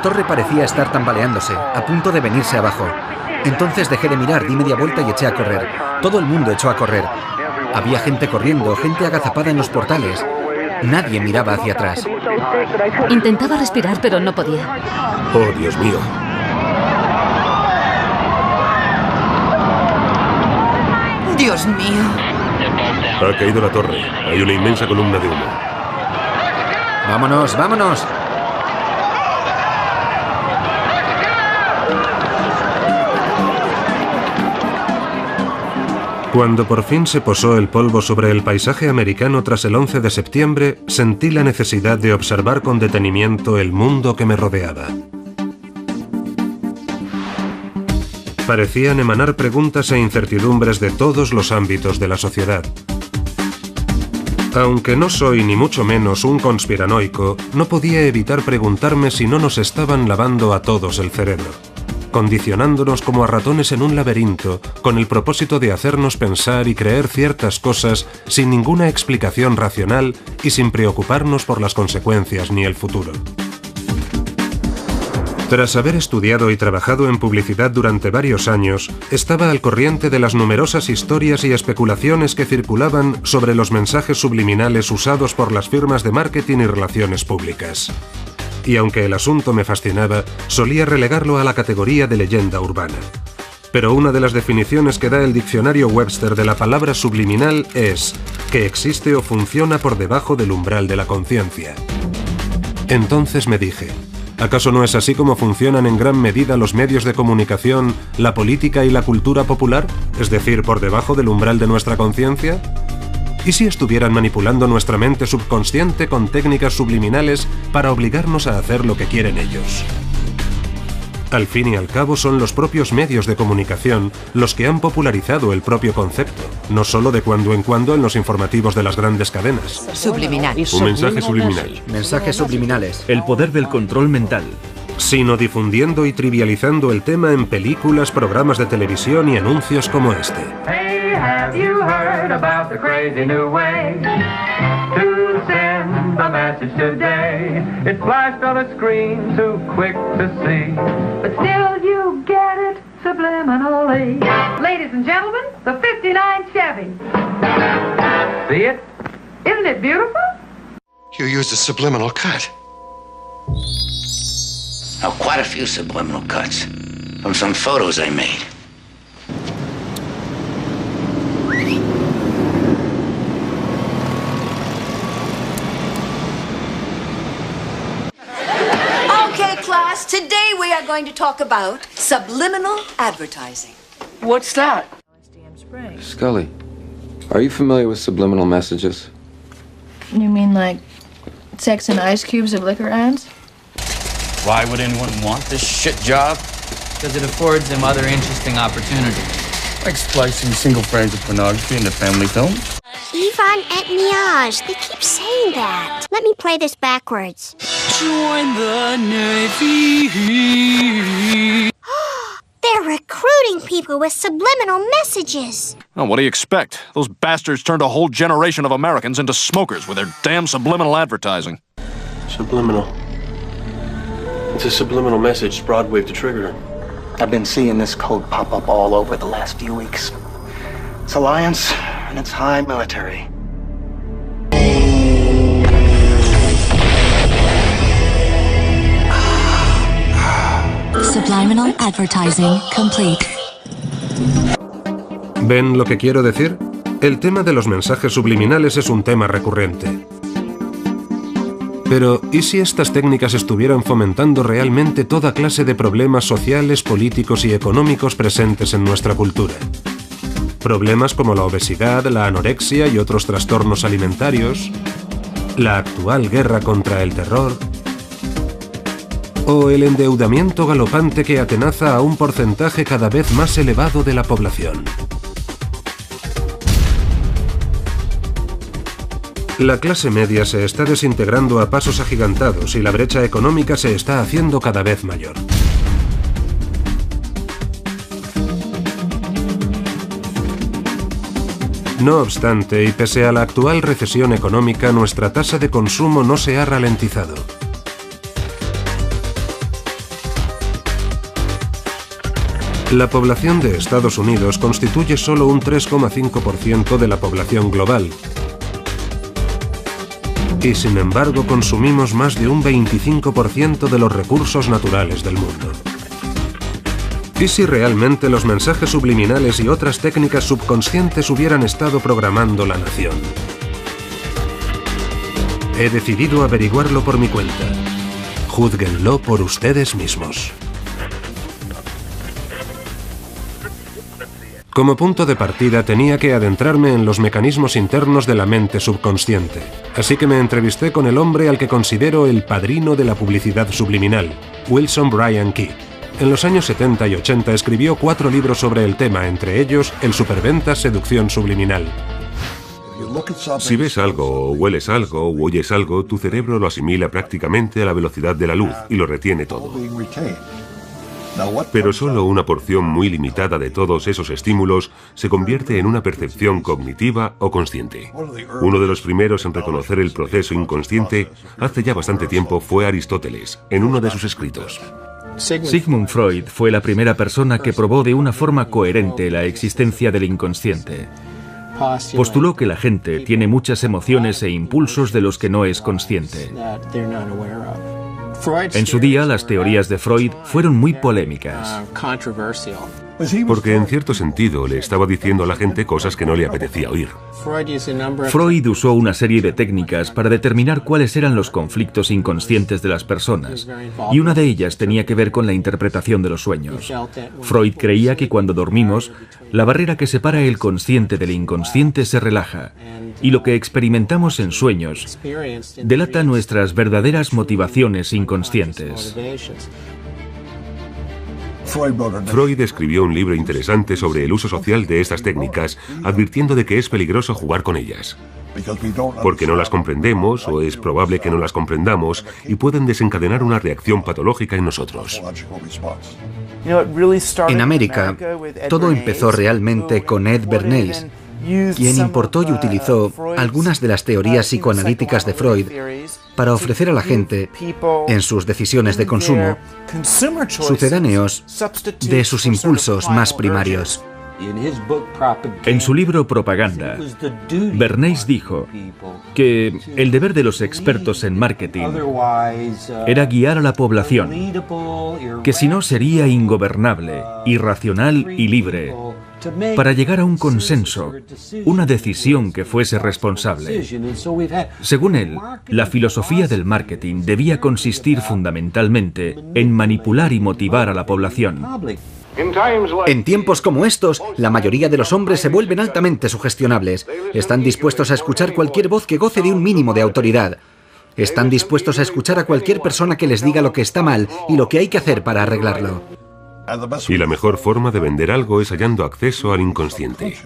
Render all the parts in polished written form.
torre parecía estar tambaleándose, a punto de venirse abajo. Entonces dejé de mirar, di media vuelta y eché a correr. Todo el mundo echó a correr. Había gente corriendo, gente agazapada en los portales. Nadie miraba hacia atrás. Intentaba respirar, pero no podía. Oh, Dios mío. Dios mío. Ha caído la torre. Hay una inmensa columna de humo. ¡Vámonos, vámonos! Cuando por fin se posó el polvo sobre el paisaje americano tras el 11 de septiembre, sentí la necesidad de observar con detenimiento el mundo que me rodeaba. Parecían emanar preguntas e incertidumbres de todos los ámbitos de la sociedad. Aunque no soy ni mucho menos un conspiranoico, no podía evitar preguntarme si no nos estaban lavando a todos el cerebro, condicionándonos como a ratones en un laberinto, con el propósito de hacernos pensar y creer ciertas cosas sin ninguna explicación racional y sin preocuparnos por las consecuencias ni el futuro. Tras haber estudiado y trabajado en publicidad durante varios años, estaba al corriente de las numerosas historias y especulaciones que circulaban sobre los mensajes subliminales usados por las firmas de marketing y relaciones públicas. Y aunque el asunto me fascinaba, solía relegarlo a la categoría de leyenda urbana. Pero una de las definiciones que da el diccionario Webster de la palabra subliminal es que existe o funciona por debajo del umbral de la conciencia. Entonces me dije, ¿acaso no es así como funcionan en gran medida los medios de comunicación, la política y la cultura popular? Es decir, por debajo del umbral de nuestra conciencia. ¿Y si estuvieran manipulando nuestra mente subconsciente con técnicas subliminales para obligarnos a hacer lo que quieren ellos? Al fin y al cabo son los propios medios de comunicación los que han popularizado el propio concepto, no solo de cuando en cuando en los informativos de las grandes cadenas. Subliminal. Un mensaje subliminal. Mensajes subliminales. El poder del control mental. Sino difundiendo y trivializando el tema en películas, programas de televisión y anuncios como este. Hey, have you heard about the crazy new way to send a message today? It's flashed on a screen too quick to see, but still you get it subliminally. Ladies and gentlemen, the 59 Chevy. See it? Isn't it beautiful? You used a subliminal cut. Now, quite a few subliminal cuts from some photos I made. Okay, class, today we are going to talk about subliminal advertising. What's that? Scully, are you familiar with subliminal messages? You mean like sex and ice cubes of liquor ads? Why would anyone want this shit job? Because it affords them other interesting opportunities. Like splicing single frames of pornography into family films? Yvonne et Miage. They keep saying that. Let me play this backwards. Join the Navy. They're recruiting people with subliminal messages. Oh, what do you expect? Those bastards turned a whole generation of Americans into smokers with their damn subliminal advertising. Subliminal. It's a subliminal message Broadwave to trigger. I've been seeing this code pop up all over the last few weeks. It's Alliance, and it's high military. Subliminal advertising complete. ¿Ven lo que quiero decir? El tema de los mensajes subliminales es un tema recurrente. Pero, ¿y si estas técnicas estuvieran fomentando realmente toda clase de problemas sociales, políticos y económicos presentes en nuestra cultura? Problemas como la obesidad, la anorexia y otros trastornos alimentarios, la actual guerra contra el terror, o el endeudamiento galopante que atenaza a un porcentaje cada vez más elevado de la población. La clase media se está desintegrando a pasos agigantados y la brecha económica se está haciendo cada vez mayor. No obstante, y pese a la actual recesión económica, nuestra tasa de consumo no se ha ralentizado. La población de Estados Unidos constituye solo un 3,5% de la población global. Y sin embargo consumimos más de un 25% de los recursos naturales del mundo. ¿Y si realmente los mensajes subliminales y otras técnicas subconscientes hubieran estado programando la nación? He decidido averiguarlo por mi cuenta. Júzguenlo por ustedes mismos. Como punto de partida tenía que adentrarme en los mecanismos internos de la mente subconsciente, así que me entrevisté con el hombre al que considero el padrino de la publicidad subliminal, Wilson Bryan Key. En los años 70 y 80 escribió 4 libros sobre el tema, entre ellos El superventas seducción subliminal. Si ves algo, o hueles algo, o oyes algo, tu cerebro lo asimila prácticamente a la velocidad de la luz y lo retiene todo. Pero solo una porción muy limitada de todos esos estímulos se convierte en una percepción cognitiva o consciente. Uno de los primeros en reconocer el proceso inconsciente hace ya bastante tiempo fue Aristóteles, en uno de sus escritos. Sigmund Freud fue la primera persona que probó de una forma coherente la existencia del inconsciente. Postuló que la gente tiene muchas emociones e impulsos de los que no es consciente. En su día, las teorías de Freud fueron muy polémicas. Porque en cierto sentido le estaba diciendo a la gente cosas que no le apetecía oír. Freud usó una serie de técnicas para determinar cuáles eran los conflictos inconscientes de las personas, y una de ellas tenía que ver con la interpretación de los sueños. Freud creía que cuando dormimos, la barrera que separa el consciente del inconsciente se relaja, y lo que experimentamos en sueños delata nuestras verdaderas motivaciones inconscientes. Freud escribió un libro interesante sobre el uso social de estas técnicas, advirtiendo de que es peligroso jugar con ellas. Porque no las comprendemos, o es probable que no las comprendamos, y pueden desencadenar una reacción patológica en nosotros. En América, todo empezó realmente con Ed Bernays, quien importó y utilizó algunas de las teorías psicoanalíticas de Freud para ofrecer a la gente, en sus decisiones de consumo, sucedáneos de sus impulsos más primarios. En su libro Propaganda, Bernays dijo que el deber de los expertos en marketing era guiar a la población, que si no sería ingobernable, irracional y libre, para llegar a un consenso, una decisión que fuese responsable. Según él, la filosofía del marketing debía consistir fundamentalmente en manipular y motivar a la población. En tiempos como estos, la mayoría de los hombres se vuelven altamente sugestionables. Están dispuestos a escuchar cualquier voz que goce de un mínimo de autoridad. Están dispuestos a escuchar a cualquier persona que les diga lo que está mal y lo que hay que hacer para arreglarlo. Y la mejor forma de vender algo es hallando acceso al inconsciente.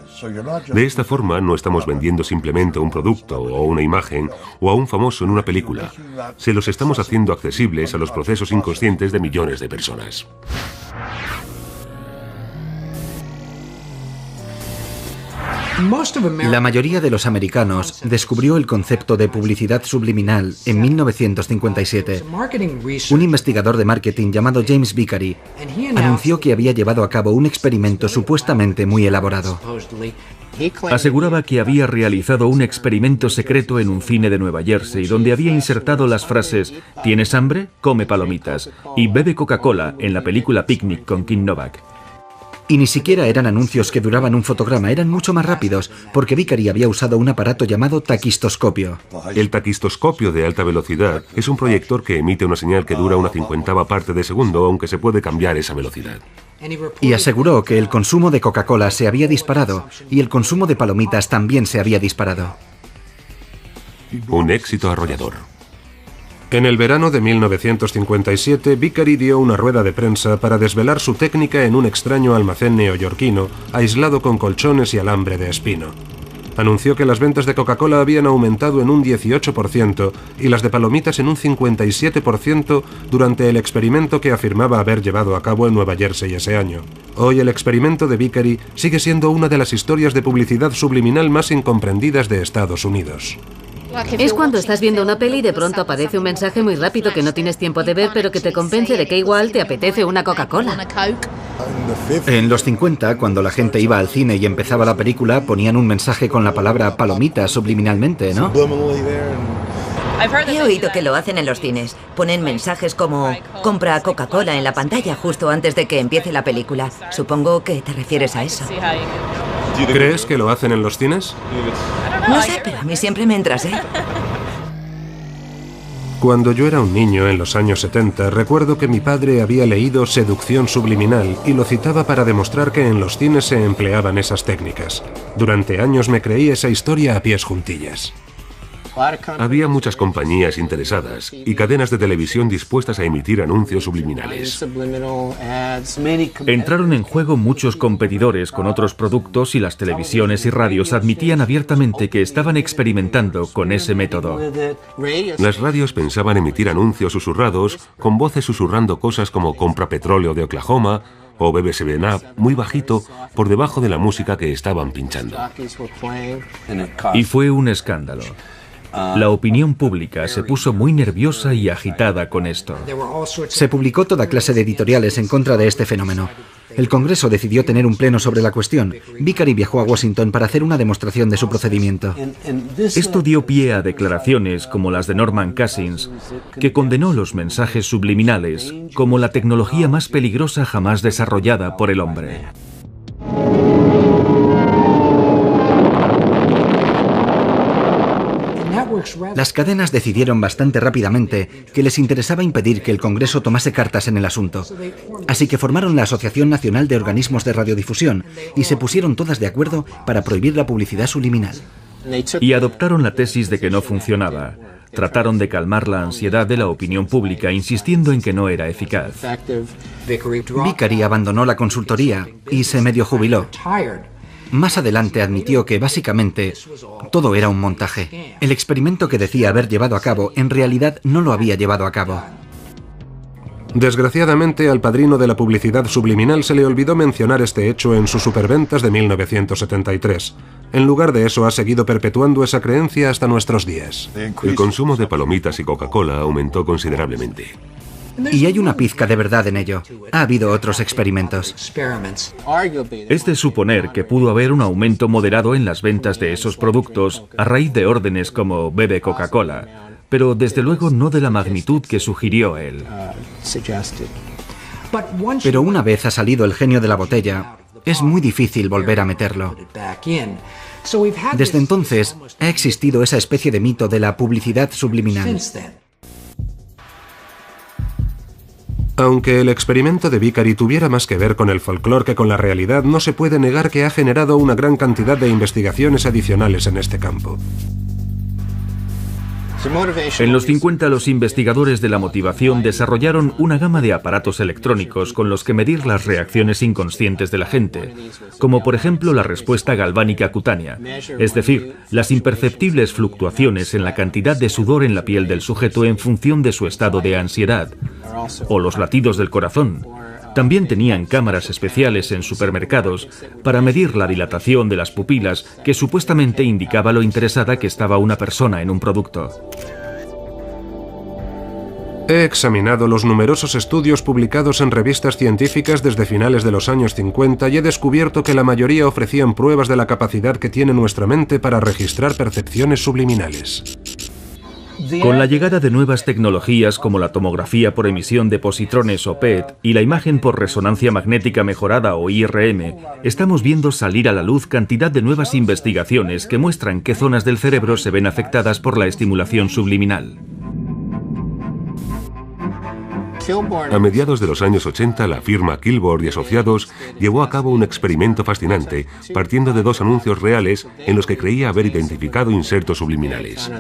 De esta forma no estamos vendiendo simplemente un producto o una imagen o a un famoso en una película. Se los estamos haciendo accesibles a los procesos inconscientes de millones de personas. La mayoría de los americanos descubrió el concepto de publicidad subliminal en 1957. Un investigador de marketing llamado James Vicary anunció que había llevado a cabo un experimento supuestamente muy elaborado. Aseguraba que había realizado un experimento secreto en un cine de Nueva Jersey donde había insertado las frases «¿Tienes hambre? Come palomitas» y «Bebe Coca-Cola» en la película Picnic con Kim Novak. Y ni siquiera eran anuncios que duraban un fotograma, eran mucho más rápidos, porque Vicary había usado un aparato llamado taquistoscopio. El taquistoscopio de alta velocidad es un proyector que emite una señal que dura una 50ª parte de segundo, aunque se puede cambiar esa velocidad. Y aseguró que el consumo de Coca-Cola se había disparado y el consumo de palomitas también se había disparado. Un éxito arrollador. En el verano de 1957, Vicary dio una rueda de prensa para desvelar su técnica en un extraño almacén neoyorquino, aislado con colchones y alambre de espino. Anunció que las ventas de Coca-Cola habían aumentado en un 18% y las de palomitas en un 57% durante el experimento que afirmaba haber llevado a cabo en Nueva Jersey ese año. Hoy el experimento de Vicary sigue siendo una de las historias de publicidad subliminal más incomprendidas de Estados Unidos. Es cuando estás viendo una peli y de pronto aparece un mensaje muy rápido que no tienes tiempo de ver, pero que te convence de que igual te apetece una Coca-Cola. En los 50, cuando la gente iba al cine y empezaba la película, ponían un mensaje con la palabra palomita subliminalmente, ¿no? He oído que lo hacen en los cines. Ponen mensajes como compra Coca-Cola en la pantalla justo antes de que empiece la película. Supongo que te refieres a eso. ¿Crees que lo hacen en los cines? No sé, pero a mí siempre me entras, ¿eh? Cuando yo era un niño en los años 70, recuerdo que mi padre había leído Seducción subliminal y lo citaba para demostrar que en los cines se empleaban esas técnicas. Durante años me creí esa historia a pies juntillas. Había muchas compañías interesadas y cadenas de televisión dispuestas a emitir anuncios subliminales. Entraron en juego muchos competidores con otros productos y las televisiones y radios admitían abiertamente que estaban experimentando con ese método. Las radios pensaban emitir anuncios susurrados con voces susurrando cosas como compra petróleo de Oklahoma o bebe 7-Up muy bajito por debajo de la música que estaban pinchando. Y fue un escándalo. La opinión pública se puso muy nerviosa y agitada con esto. Se publicó toda clase de editoriales en contra de este fenómeno. El Congreso decidió tener un pleno sobre la cuestión. Vicari viajó a Washington para hacer una demostración de su procedimiento. Esto dio pie a declaraciones como las de Norman Cousins, que condenó los mensajes subliminales como la tecnología más peligrosa jamás desarrollada por el hombre. Las cadenas decidieron bastante rápidamente que les interesaba impedir que el Congreso tomase cartas en el asunto. Así que formaron la Asociación Nacional de Organismos de Radiodifusión y se pusieron todas de acuerdo para prohibir la publicidad subliminal. Y adoptaron la tesis de que no funcionaba. Trataron de calmar la ansiedad de la opinión pública, insistiendo en que no era eficaz. Vicari abandonó la consultoría y se medio jubiló. Más adelante admitió que, básicamente, todo era un montaje. El experimento que decía haber llevado a cabo, en realidad no lo había llevado a cabo. Desgraciadamente, al padrino de la publicidad subliminal se le olvidó mencionar este hecho en sus superventas de 1973. En lugar de eso, ha seguido perpetuando esa creencia hasta nuestros días. El consumo de palomitas y Coca-Cola aumentó considerablemente. Y hay una pizca de verdad en ello. Ha habido otros experimentos. Es de suponer que pudo haber un aumento moderado en las ventas de esos productos a raíz de órdenes como bebe Coca-Cola, pero desde luego no de la magnitud que sugirió él. Pero una vez ha salido el genio de la botella, es muy difícil volver a meterlo. Desde entonces, ha existido esa especie de mito de la publicidad subliminal. Aunque el experimento de Vicari tuviera más que ver con el folclore que con la realidad, no se puede negar que ha generado una gran cantidad de investigaciones adicionales en este campo. En los 50, los investigadores de la motivación desarrollaron una gama de aparatos electrónicos con los que medir las reacciones inconscientes de la gente, como por ejemplo la respuesta galvánica cutánea, es decir, las imperceptibles fluctuaciones en la cantidad de sudor en la piel del sujeto en función de su estado de ansiedad, o los latidos del corazón. También tenían cámaras especiales en supermercados para medir la dilatación de las pupilas, que supuestamente indicaba lo interesada que estaba una persona en un producto. He examinado los numerosos estudios publicados en revistas científicas desde finales de los años 50 y he descubierto que la mayoría ofrecían pruebas de la capacidad que tiene nuestra mente para registrar percepciones subliminales. Con la llegada de nuevas tecnologías como la tomografía por emisión de positrones o PET y la imagen por resonancia magnética mejorada o IRM, estamos viendo salir a la luz cantidad de nuevas investigaciones que muestran qué zonas del cerebro se ven afectadas por la estimulación subliminal. A mediados de los años 80, la firma Kilborn y Asociados llevó a cabo un experimento fascinante, partiendo de dos anuncios reales en los que creía haber identificado insertos subliminales.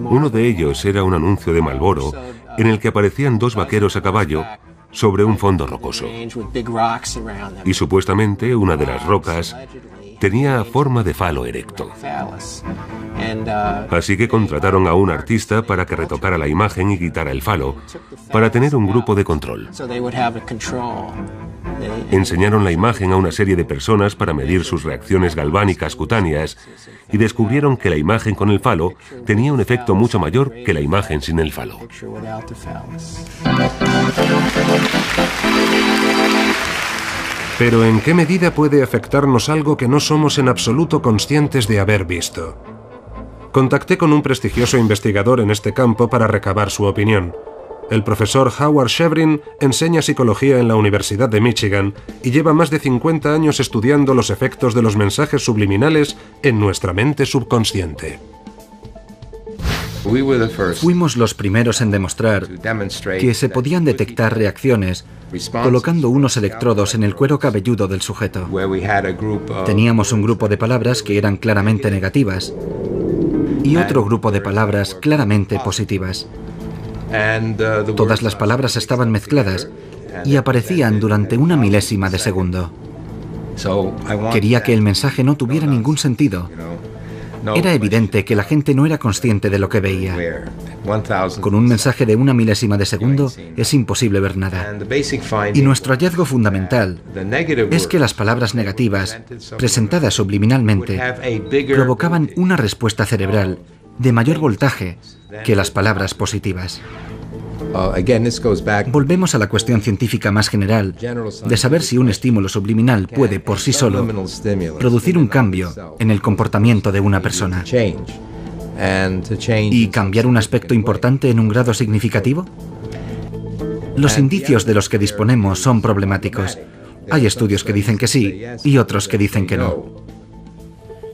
Uno de ellos era un anuncio de Marlboro, en el que aparecían dos vaqueros a caballo sobre un fondo rocoso. Y supuestamente una de las rocas tenía forma de falo erecto. Así que contrataron a un artista para que retocara la imagen y quitara el falo, para tener un grupo de control. Enseñaron la imagen a una serie de personas para medir sus reacciones galvánicas cutáneas y descubrieron que la imagen con el falo tenía un efecto mucho mayor que la imagen sin el falo. Pero ¿en qué medida puede afectarnos algo que no somos en absoluto conscientes de haber visto? Contacté con un prestigioso investigador en este campo para recabar su opinión. El profesor Howard Shevrin enseña psicología en la Universidad de Michigan y lleva más de 50 años estudiando los efectos de los mensajes subliminales en nuestra mente subconsciente. Fuimos los primeros en demostrar que se podían detectar reacciones colocando unos electrodos en el cuero cabelludo del sujeto. Teníamos un grupo de palabras que eran claramente negativas y otro grupo de palabras claramente positivas. Todas las palabras estaban mezcladas y aparecían durante una milésima de segundo. Quería que el mensaje no tuviera ningún sentido. Era evidente que la gente no era consciente de lo que veía. Con un mensaje de una milésima de segundo es imposible ver nada. Y nuestro hallazgo fundamental es que las palabras negativas, presentadas subliminalmente, provocaban una respuesta cerebral de mayor voltaje que las palabras positivas. Volvemos a la cuestión científica más general de saber si un estímulo subliminal puede por sí solo producir un cambio en el comportamiento de una persona y cambiar un aspecto importante en un grado significativo. Los indicios de los que disponemos son problemáticos. Hay estudios que dicen que sí y otros que dicen que no.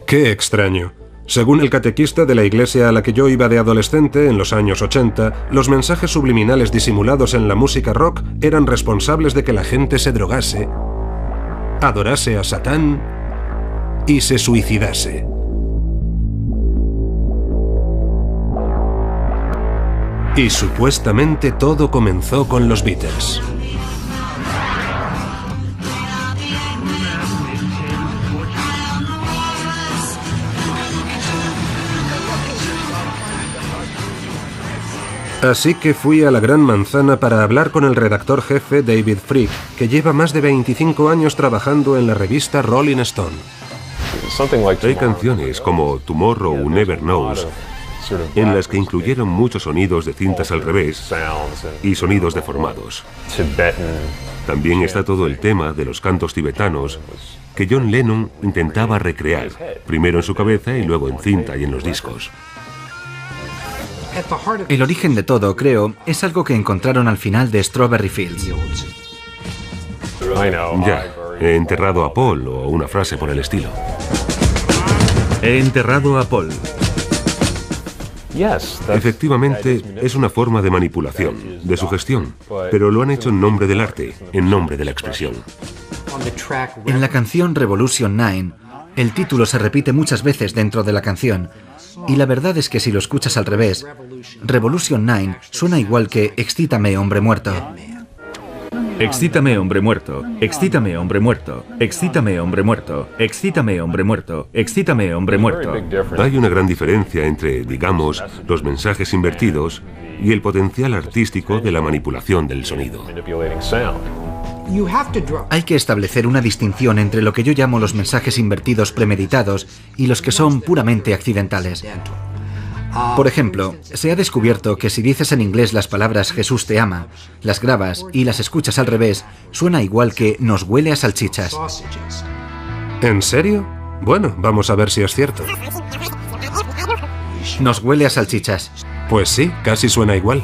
¡Qué extraño! Según el catequista de la iglesia a la que yo iba de adolescente en los años 80, los mensajes subliminales disimulados en la música rock eran responsables de que la gente se drogase, adorase a Satán y se suicidase. Y supuestamente todo comenzó con los Beatles. Así que fui a la Gran Manzana para hablar con el redactor jefe David Fricke, que lleva más de 25 años trabajando en la revista Rolling Stone. Hay canciones como Tomorrow Never Knows en las que incluyeron muchos sonidos de cintas al revés y sonidos deformados. También está todo el tema de los cantos tibetanos que John Lennon intentaba recrear, primero en su cabeza y luego en cinta y en los discos. El origen de todo, creo, es algo que encontraron al final de Strawberry Fields. Ya, he enterrado a Paul o una frase por el estilo. He enterrado a Paul. Efectivamente, es una forma de manipulación, de sugestión, pero lo han hecho en nombre del arte, en nombre de la expresión. En la canción Revolution 9, el título se repite muchas veces dentro de la canción, y la verdad es que si lo escuchas al revés, Revolution 9 suena igual que Excítame, hombre muerto. Excítame, hombre muerto. Excítame, hombre muerto. Excítame, hombre muerto. Excítame, hombre muerto. Excítame, hombre muerto. Hay una gran diferencia entre, digamos, los mensajes invertidos y el potencial artístico de la manipulación del sonido. Hay que establecer una distinción entre lo que yo llamo los mensajes invertidos premeditados y los que son puramente accidentales. Por ejemplo, se ha descubierto que si dices en inglés las palabras Jesús te ama, las grabas y las escuchas al revés, suena igual que nos huele a salchichas. ¿En serio? Bueno, vamos a ver si es cierto. Nos huele a salchichas. Pues sí, casi suena igual.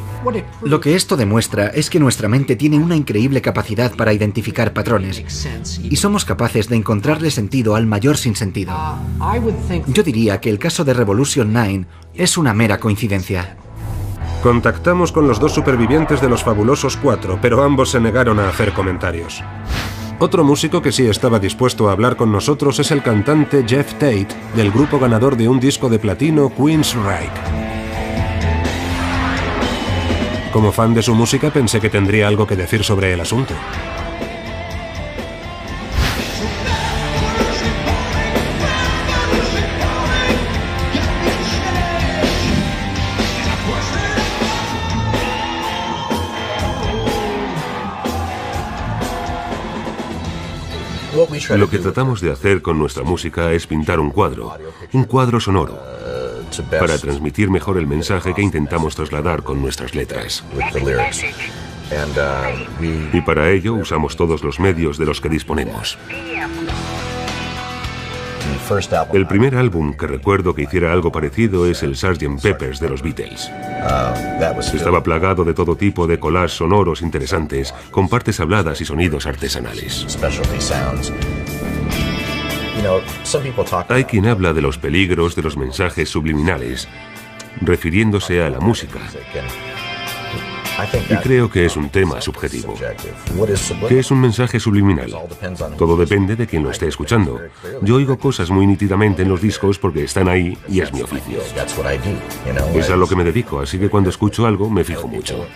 Lo que esto demuestra es que nuestra mente tiene una increíble capacidad para identificar patrones y somos capaces de encontrarle sentido al mayor sinsentido. Yo diría que el caso de Revolution 9 es una mera coincidencia. Contactamos con los dos supervivientes de los fabulosos 4, pero ambos se negaron a hacer comentarios. Otro músico que sí estaba dispuesto a hablar con nosotros es el cantante Jeff Tate, del grupo ganador de un disco de platino Queensryche. Como fan de su música pensé que tendría algo que decir sobre el asunto. Lo que tratamos de hacer con nuestra música es pintar un cuadro sonoro, para transmitir mejor el mensaje que intentamos trasladar con nuestras letras. Y para ello usamos todos los medios de los que disponemos. El primer álbum que recuerdo que hiciera algo parecido es el Sgt. Pepper's de los Beatles. Estaba plagado de todo tipo de collages sonoros interesantes, con partes habladas y sonidos artesanales. Hay quien habla de los peligros de los mensajes subliminales, refiriéndose a la música. Y creo que es un tema subjetivo. ¿Qué es un mensaje subliminal? Todo depende de quien lo esté escuchando. Yo oigo cosas muy nítidamente en los discos porque están ahí y es mi oficio. Es a lo que me dedico, así que cuando escucho algo me fijo mucho.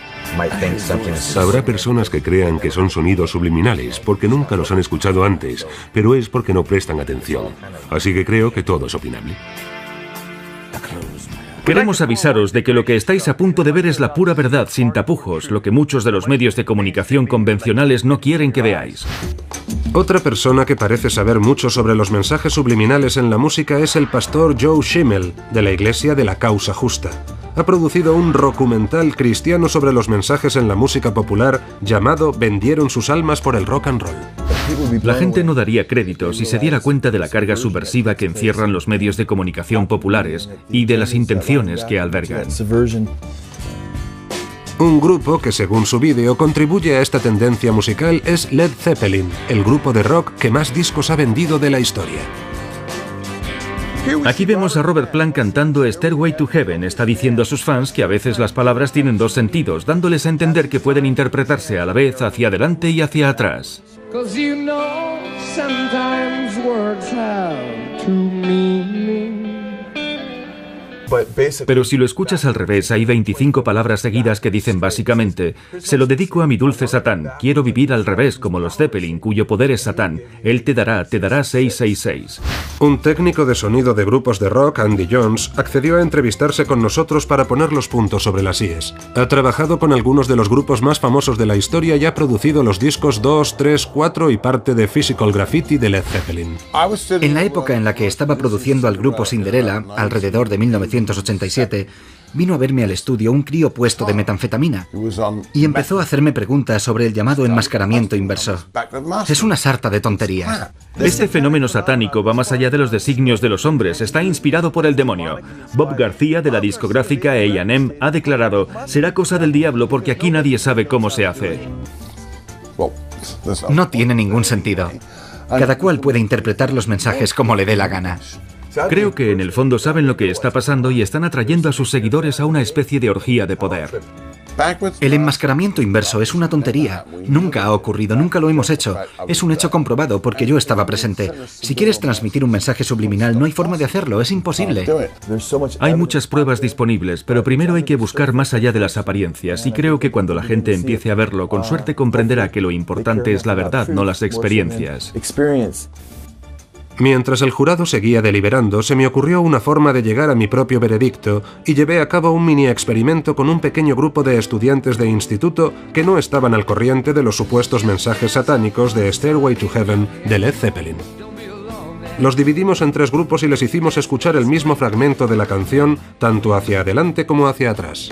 Habrá personas que crean que son sonidos subliminales porque nunca los han escuchado antes, pero es porque no prestan atención. Así que creo que todo es opinable. Queremos avisaros de que lo que estáis a punto de ver es la pura verdad, sin tapujos, lo que muchos de los medios de comunicación convencionales no quieren que veáis. Otra persona que parece saber mucho sobre los mensajes subliminales en la música es el pastor Joe Schimmel, de la Iglesia de la Causa Justa. Ha producido un documental cristiano sobre los mensajes en la música popular llamado Vendieron sus almas por el rock and roll. La gente no daría crédito si se diera cuenta de la carga subversiva que encierran los medios de comunicación populares y de las intenciones que albergan. Un grupo que, según su vídeo, contribuye a esta tendencia musical es Led Zeppelin, el grupo de rock que más discos ha vendido de la historia. Aquí vemos a Robert Plant cantando Stairway to Heaven. Está diciendo a sus fans que a veces las palabras tienen dos sentidos, dándoles a entender que pueden interpretarse a la vez hacia adelante y hacia atrás. Pero si lo escuchas al revés, hay 25 palabras seguidas que dicen básicamente: se lo dedico a mi dulce Satán, quiero vivir al revés como los Zeppelin, cuyo poder es Satán, él te dará 666. Un técnico de sonido de grupos de rock, Andy Jones, accedió a entrevistarse con nosotros para poner los puntos sobre las íes. Ha trabajado con algunos de los grupos más famosos de la historia y ha producido los discos 2, 3, 4 y parte de Physical Graffiti de Led Zeppelin. En la época en la que estaba produciendo al grupo Cinderella, alrededor de 1987, vino a verme al estudio un crío puesto de metanfetamina y empezó a hacerme preguntas sobre el llamado enmascaramiento inverso. Es una sarta de tonterías. Este fenómeno satánico va más allá de los designios de los hombres, está inspirado por el demonio. Bob García, de la discográfica A&M, ha declarado: será cosa del diablo porque aquí nadie sabe cómo se hace. No tiene ningún sentido. Cada cual puede interpretar los mensajes como le dé la gana. Creo que en el fondo saben lo que está pasando y están atrayendo a sus seguidores a una especie de orgía de poder. El enmascaramiento inverso es una tontería. Nunca ha ocurrido, nunca lo hemos hecho. Es un hecho comprobado porque yo estaba presente. Si quieres transmitir un mensaje subliminal, no hay forma de hacerlo, es imposible. Hay muchas pruebas disponibles, pero primero hay que buscar más allá de las apariencias, y creo que cuando la gente empiece a verlo, con suerte comprenderá que lo importante es la verdad, no las experiencias. Mientras el jurado seguía deliberando, se me ocurrió una forma de llegar a mi propio veredicto y llevé a cabo un mini experimento con un pequeño grupo de estudiantes de instituto que no estaban al corriente de los supuestos mensajes satánicos de Stairway to Heaven de Led Zeppelin. Los dividimos en 3 grupos y les hicimos escuchar el mismo fragmento de la canción, tanto hacia adelante como hacia atrás.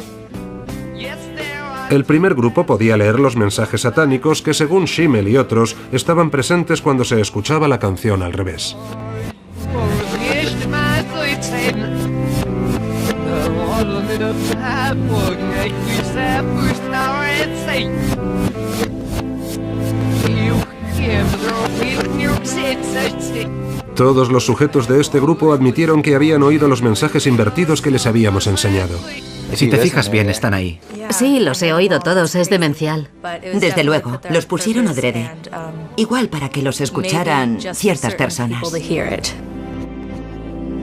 El primer grupo podía leer los mensajes satánicos que, según Schimmel y otros, estaban presentes cuando se escuchaba la canción al revés. Todos los sujetos de este grupo admitieron que habían oído los mensajes invertidos que les habíamos enseñado. Si te fijas bien, están ahí. Sí, los he oído todos, es demencial. Desde luego, los pusieron adrede. Igual para que los escucharan ciertas personas.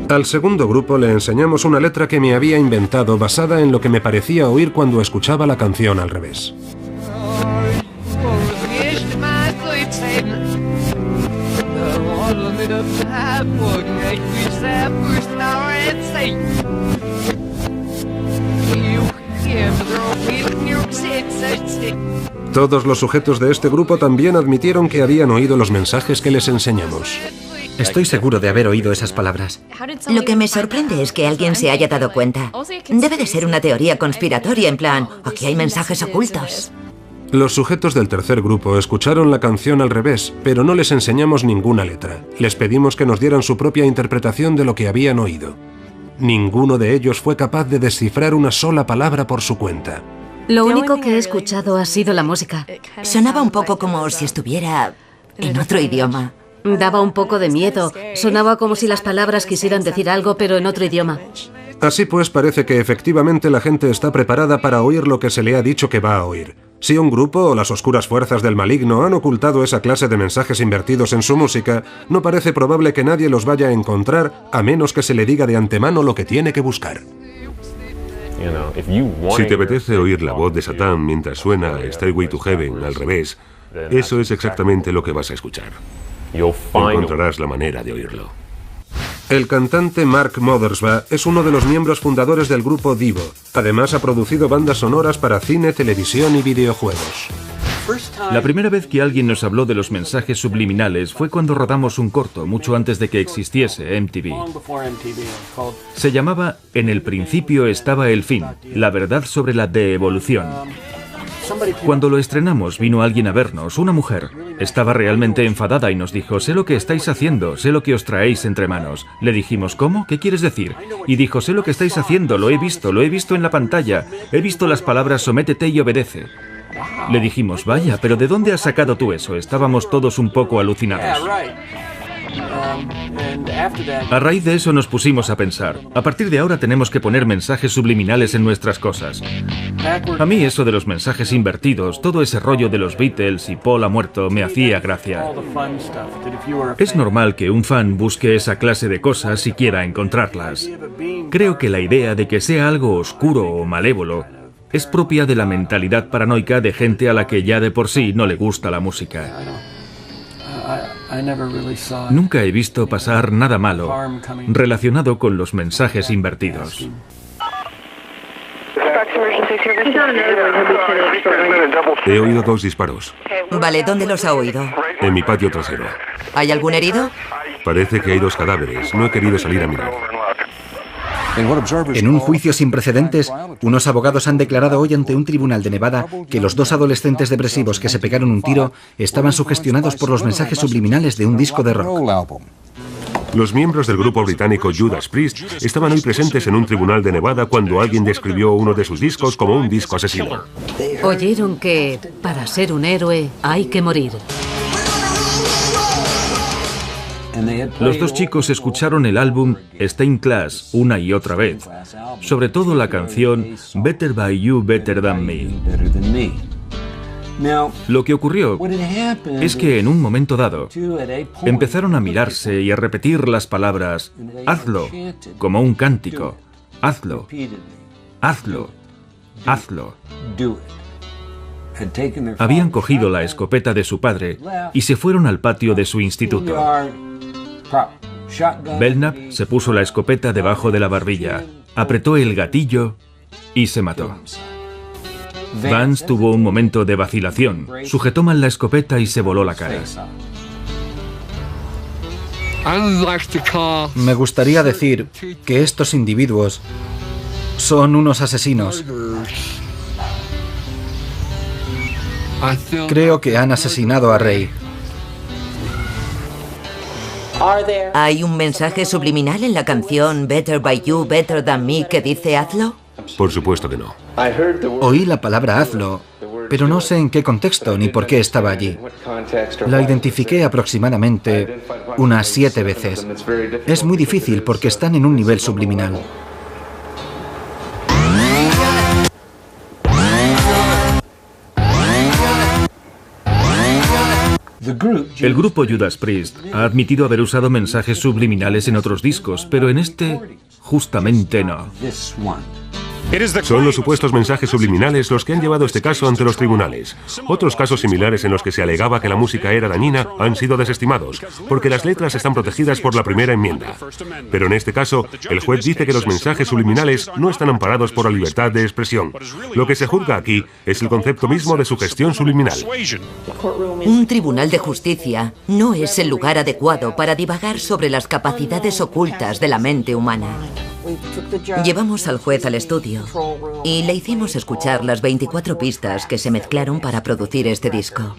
Al segundo grupo le enseñamos una letra que me había inventado basada en lo que me parecía oír cuando escuchaba la canción al revés. Todos los sujetos de este grupo también admitieron que habían oído los mensajes que les enseñamos. Estoy seguro de haber oído esas palabras. Lo que me sorprende es que alguien se haya dado cuenta. Debe de ser una teoría conspiratoria, en plan, aquí hay mensajes ocultos. Los sujetos del tercer grupo escucharon la canción al revés, pero no les enseñamos ninguna letra. Les pedimos que nos dieran su propia interpretación de lo que habían oído. Ninguno de ellos fue capaz de descifrar una sola palabra por su cuenta. Lo único que he escuchado ha sido la música. Sonaba un poco como si estuviera en otro idioma. Daba un poco de miedo. Sonaba como si las palabras quisieran decir algo, pero en otro idioma. Así pues, parece que efectivamente la gente está preparada para oír lo que se le ha dicho que va a oír. Si un grupo o las oscuras fuerzas del maligno han ocultado esa clase de mensajes invertidos en su música, no parece probable que nadie los vaya a encontrar a menos que se le diga de antemano lo que tiene que buscar. Si te apetece oír la voz de Satán mientras suena Stairway to Heaven al revés, eso es exactamente lo que vas a escuchar. Encontrarás la manera de oírlo. El cantante Mark Mothersbaugh es uno de los miembros fundadores del grupo Divo. Además, ha producido bandas sonoras para cine, televisión y videojuegos. La primera vez que alguien nos habló de los mensajes subliminales fue cuando rodamos un corto, mucho antes de que existiese MTV. Se llamaba En el principio estaba el fin, la verdad sobre la deevolución. Cuando lo estrenamos, vino alguien a vernos, una mujer. Estaba realmente enfadada y nos dijo, sé lo que estáis haciendo, sé lo que os traéis entre manos. Le dijimos, ¿cómo? ¿Qué quieres decir? Y dijo, sé lo que estáis haciendo, lo he visto en la pantalla. He visto las palabras sométete y obedece. Le dijimos, vaya, pero ¿de dónde has sacado tú eso? Estábamos todos un poco alucinados. A raíz de eso nos pusimos a pensar, a partir de ahora tenemos que poner mensajes subliminales en nuestras cosas. A mí eso de los mensajes invertidos, todo ese rollo de los Beatles y Paul ha muerto, me hacía gracia. Es normal que un fan busque esa clase de cosas y quiera encontrarlas. Creo que la idea de que sea algo oscuro o malévolo es propia de la mentalidad paranoica de gente a la que ya de por sí no le gusta la música. Nunca he visto pasar nada malo relacionado con los mensajes invertidos. He oído 2 disparos. Vale, ¿dónde los ha oído? En mi patio trasero. ¿Hay algún herido? Parece que hay 2 cadáveres. No he querido salir a mirar. En un juicio sin precedentes, unos abogados han declarado hoy ante un tribunal de Nevada que los 2 adolescentes depresivos que se pegaron un tiro estaban sugestionados por los mensajes subliminales de un disco de rock. Los miembros del grupo británico Judas Priest estaban hoy presentes en un tribunal de Nevada cuando alguien describió uno de sus discos como un disco asesino. Oyeron que para ser un héroe hay que morir. Los 2 chicos escucharon el álbum Stained Class una y otra vez, sobre todo la canción Better by You, Better Than Me. Lo que ocurrió es que en un momento dado empezaron a mirarse y a repetir las palabras hazlo, como un cántico, hazlo, hazlo, hazlo. Habían cogido la escopeta de su padre y se fueron al patio de su instituto. Belknap se puso la escopeta debajo de la barbilla, apretó el gatillo y se mató. Vance tuvo un momento de vacilación, sujetó mal la escopeta y se voló la cara. Me gustaría decir que estos individuos son unos asesinos. Creo que han asesinado a Ray. ¿Hay un mensaje subliminal en la canción Better by You, Better Than Me que dice hazlo? Por supuesto que no. Oí la palabra hazlo, pero no sé en qué contexto ni por qué estaba allí. La identifiqué aproximadamente unas 7 veces. Es muy difícil porque están en un nivel subliminal. El grupo Judas Priest ha admitido haber usado mensajes subliminales en otros discos, pero en este, justamente no. Son los supuestos mensajes subliminales los que han llevado este caso ante los tribunales. Otros casos similares en los que se alegaba que la música era dañina han sido desestimados, porque las letras están protegidas por la primera enmienda. Pero en este caso, el juez dice que los mensajes subliminales no están amparados por la libertad de expresión. Lo que se juzga aquí es el concepto mismo de sugestión subliminal. Un tribunal de justicia no es el lugar adecuado para divagar sobre las capacidades ocultas de la mente humana. Llevamos al juez al estudio y le hicimos escuchar las 24 pistas que se mezclaron para producir este disco.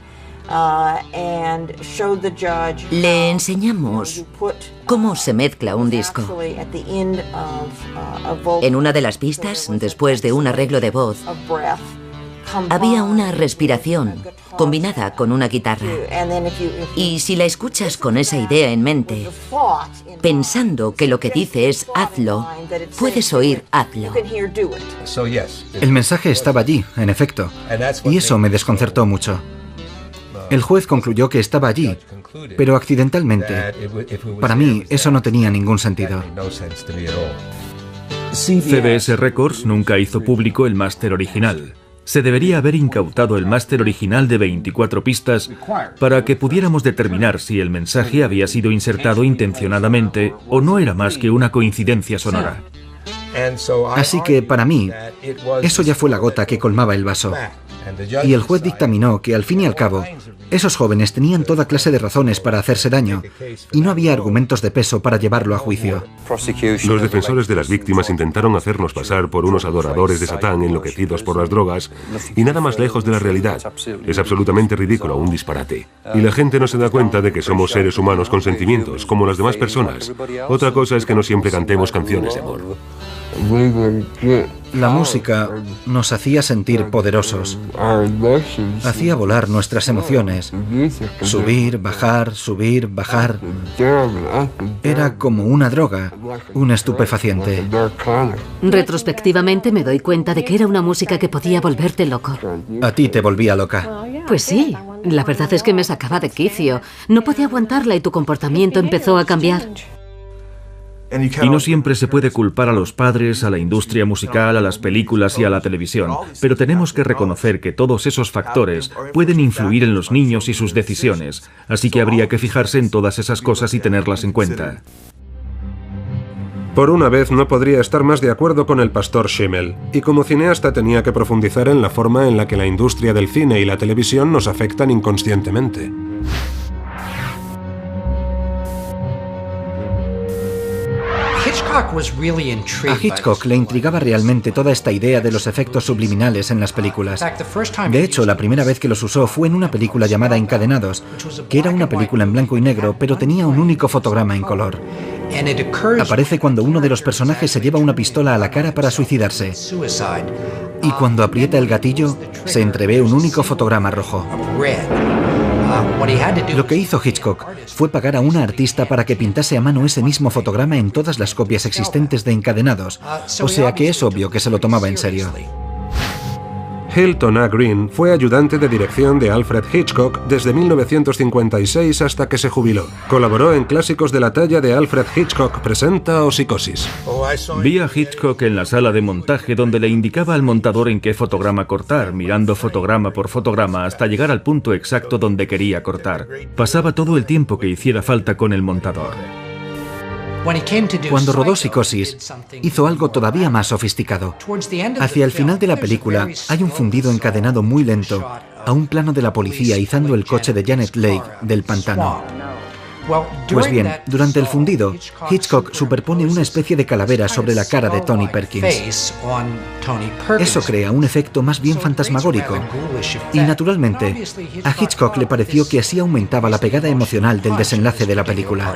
Le enseñamos cómo se mezcla un disco. En una de las pistas, después de un arreglo de voz, había una respiración combinada con una guitarra. Y si la escuchas con esa idea en mente, pensando que lo que dice es hazlo, puedes oír hazlo. El mensaje estaba allí, en efecto, y eso me desconcertó mucho. El juez concluyó que estaba allí, pero accidentalmente. Para mí, eso no tenía ningún sentido. CBS Records nunca hizo público el máster original. Se debería haber incautado el máster original de 24 pistas para que pudiéramos determinar si el mensaje había sido insertado intencionadamente o no era más que una coincidencia sonora. Así que, para mí, eso ya fue la gota que colmaba el vaso. Y el juez dictaminó que, al fin y al cabo, esos jóvenes tenían toda clase de razones para hacerse daño y no había argumentos de peso para llevarlo a juicio. Los defensores de las víctimas intentaron hacernos pasar por unos adoradores de Satán enloquecidos por las drogas y nada más lejos de la realidad. Es absolutamente ridículo, un disparate. Y la gente no se da cuenta de que somos seres humanos con sentimientos, como las demás personas. Otra cosa es que no siempre cantemos canciones de amor. La música nos hacía sentir poderosos, hacía volar nuestras emociones, subir, bajar. Era como una droga, un estupefaciente. Retrospectivamente me doy cuenta de que era una música que podía volverte loco. A ti te volvía loca. Pues sí, la verdad es que me sacaba de quicio. No podía aguantarla y tu comportamiento empezó a cambiar. Y no siempre se puede culpar a los padres, a la industria musical, a las películas y a la televisión, pero tenemos que reconocer que todos esos factores pueden influir en los niños y sus decisiones, así que habría que fijarse en todas esas cosas y tenerlas en cuenta. Por una vez no podría estar más de acuerdo con el pastor Schimmel, y como cineasta tenía que profundizar en la forma en la que la industria del cine y la televisión nos afectan inconscientemente. A Hitchcock le intrigaba realmente toda esta idea de los efectos subliminales en las películas. De hecho, la primera vez que los usó fue en una película llamada Encadenados, que era una película en blanco y negro, pero tenía un único fotograma en color. Aparece cuando uno de los personajes se lleva una pistola a la cara para suicidarse. Y cuando aprieta el gatillo, se entrevé un único fotograma rojo. Lo que hizo Hitchcock fue pagar a una artista para que pintase a mano ese mismo fotograma en todas las copias existentes de Encadenados, o sea que es obvio que se lo tomaba en serio. Hilton A. Green fue ayudante de dirección de Alfred Hitchcock desde 1956 hasta que se jubiló. Colaboró en clásicos de la talla de Alfred Hitchcock Presenta o Psicosis. Vi a Hitchcock en la sala de montaje donde le indicaba al montador en qué fotograma cortar, mirando fotograma por fotograma hasta llegar al punto exacto donde quería cortar. Pasaba todo el tiempo que hiciera falta con el montador. Cuando rodó Psicosis, hizo algo todavía más sofisticado. Hacia el final de la película hay un fundido encadenado muy lento a un plano de la policía izando el coche de Janet Leigh del pantano. Pues bien, durante el fundido, Hitchcock superpone una especie de calavera sobre la cara de Tony Perkins. Eso crea un efecto más bien fantasmagórico. Y naturalmente, a Hitchcock le pareció que así aumentaba la pegada emocional del desenlace de la película.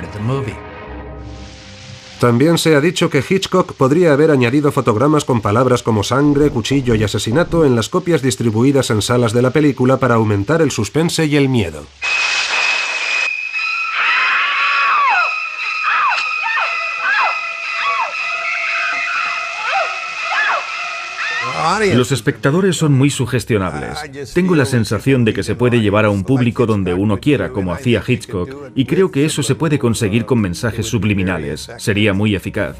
También se ha dicho que Hitchcock podría haber añadido fotogramas con palabras como sangre, cuchillo y asesinato en las copias distribuidas en salas de la película para aumentar el suspense y el miedo. Los espectadores son muy sugestionables. Tengo la sensación de que se puede llevar a un público donde uno quiera, como hacía Hitchcock, y creo que eso se puede conseguir con mensajes subliminales. Sería muy eficaz.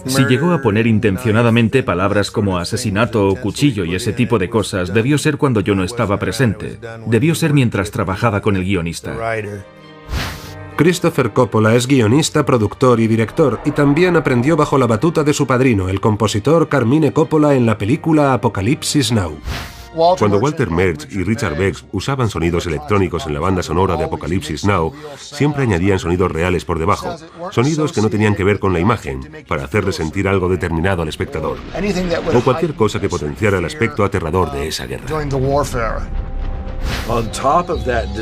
Si llegó a poner intencionadamente palabras como asesinato o cuchillo y ese tipo de cosas, debió ser cuando yo no estaba presente. Debió ser mientras trabajaba con el guionista. Christopher Coppola es guionista, productor y director, y también aprendió bajo la batuta de su padrino, el compositor Carmine Coppola, en la película Apocalipsis Now. Cuando Walter Merch y Richard Beggs usaban sonidos electrónicos en la banda sonora de Apocalipsis Now, siempre añadían sonidos reales por debajo, sonidos que no tenían que ver con la imagen, para hacerle sentir algo determinado al espectador, o cualquier cosa que potenciara el aspecto aterrador de esa guerra.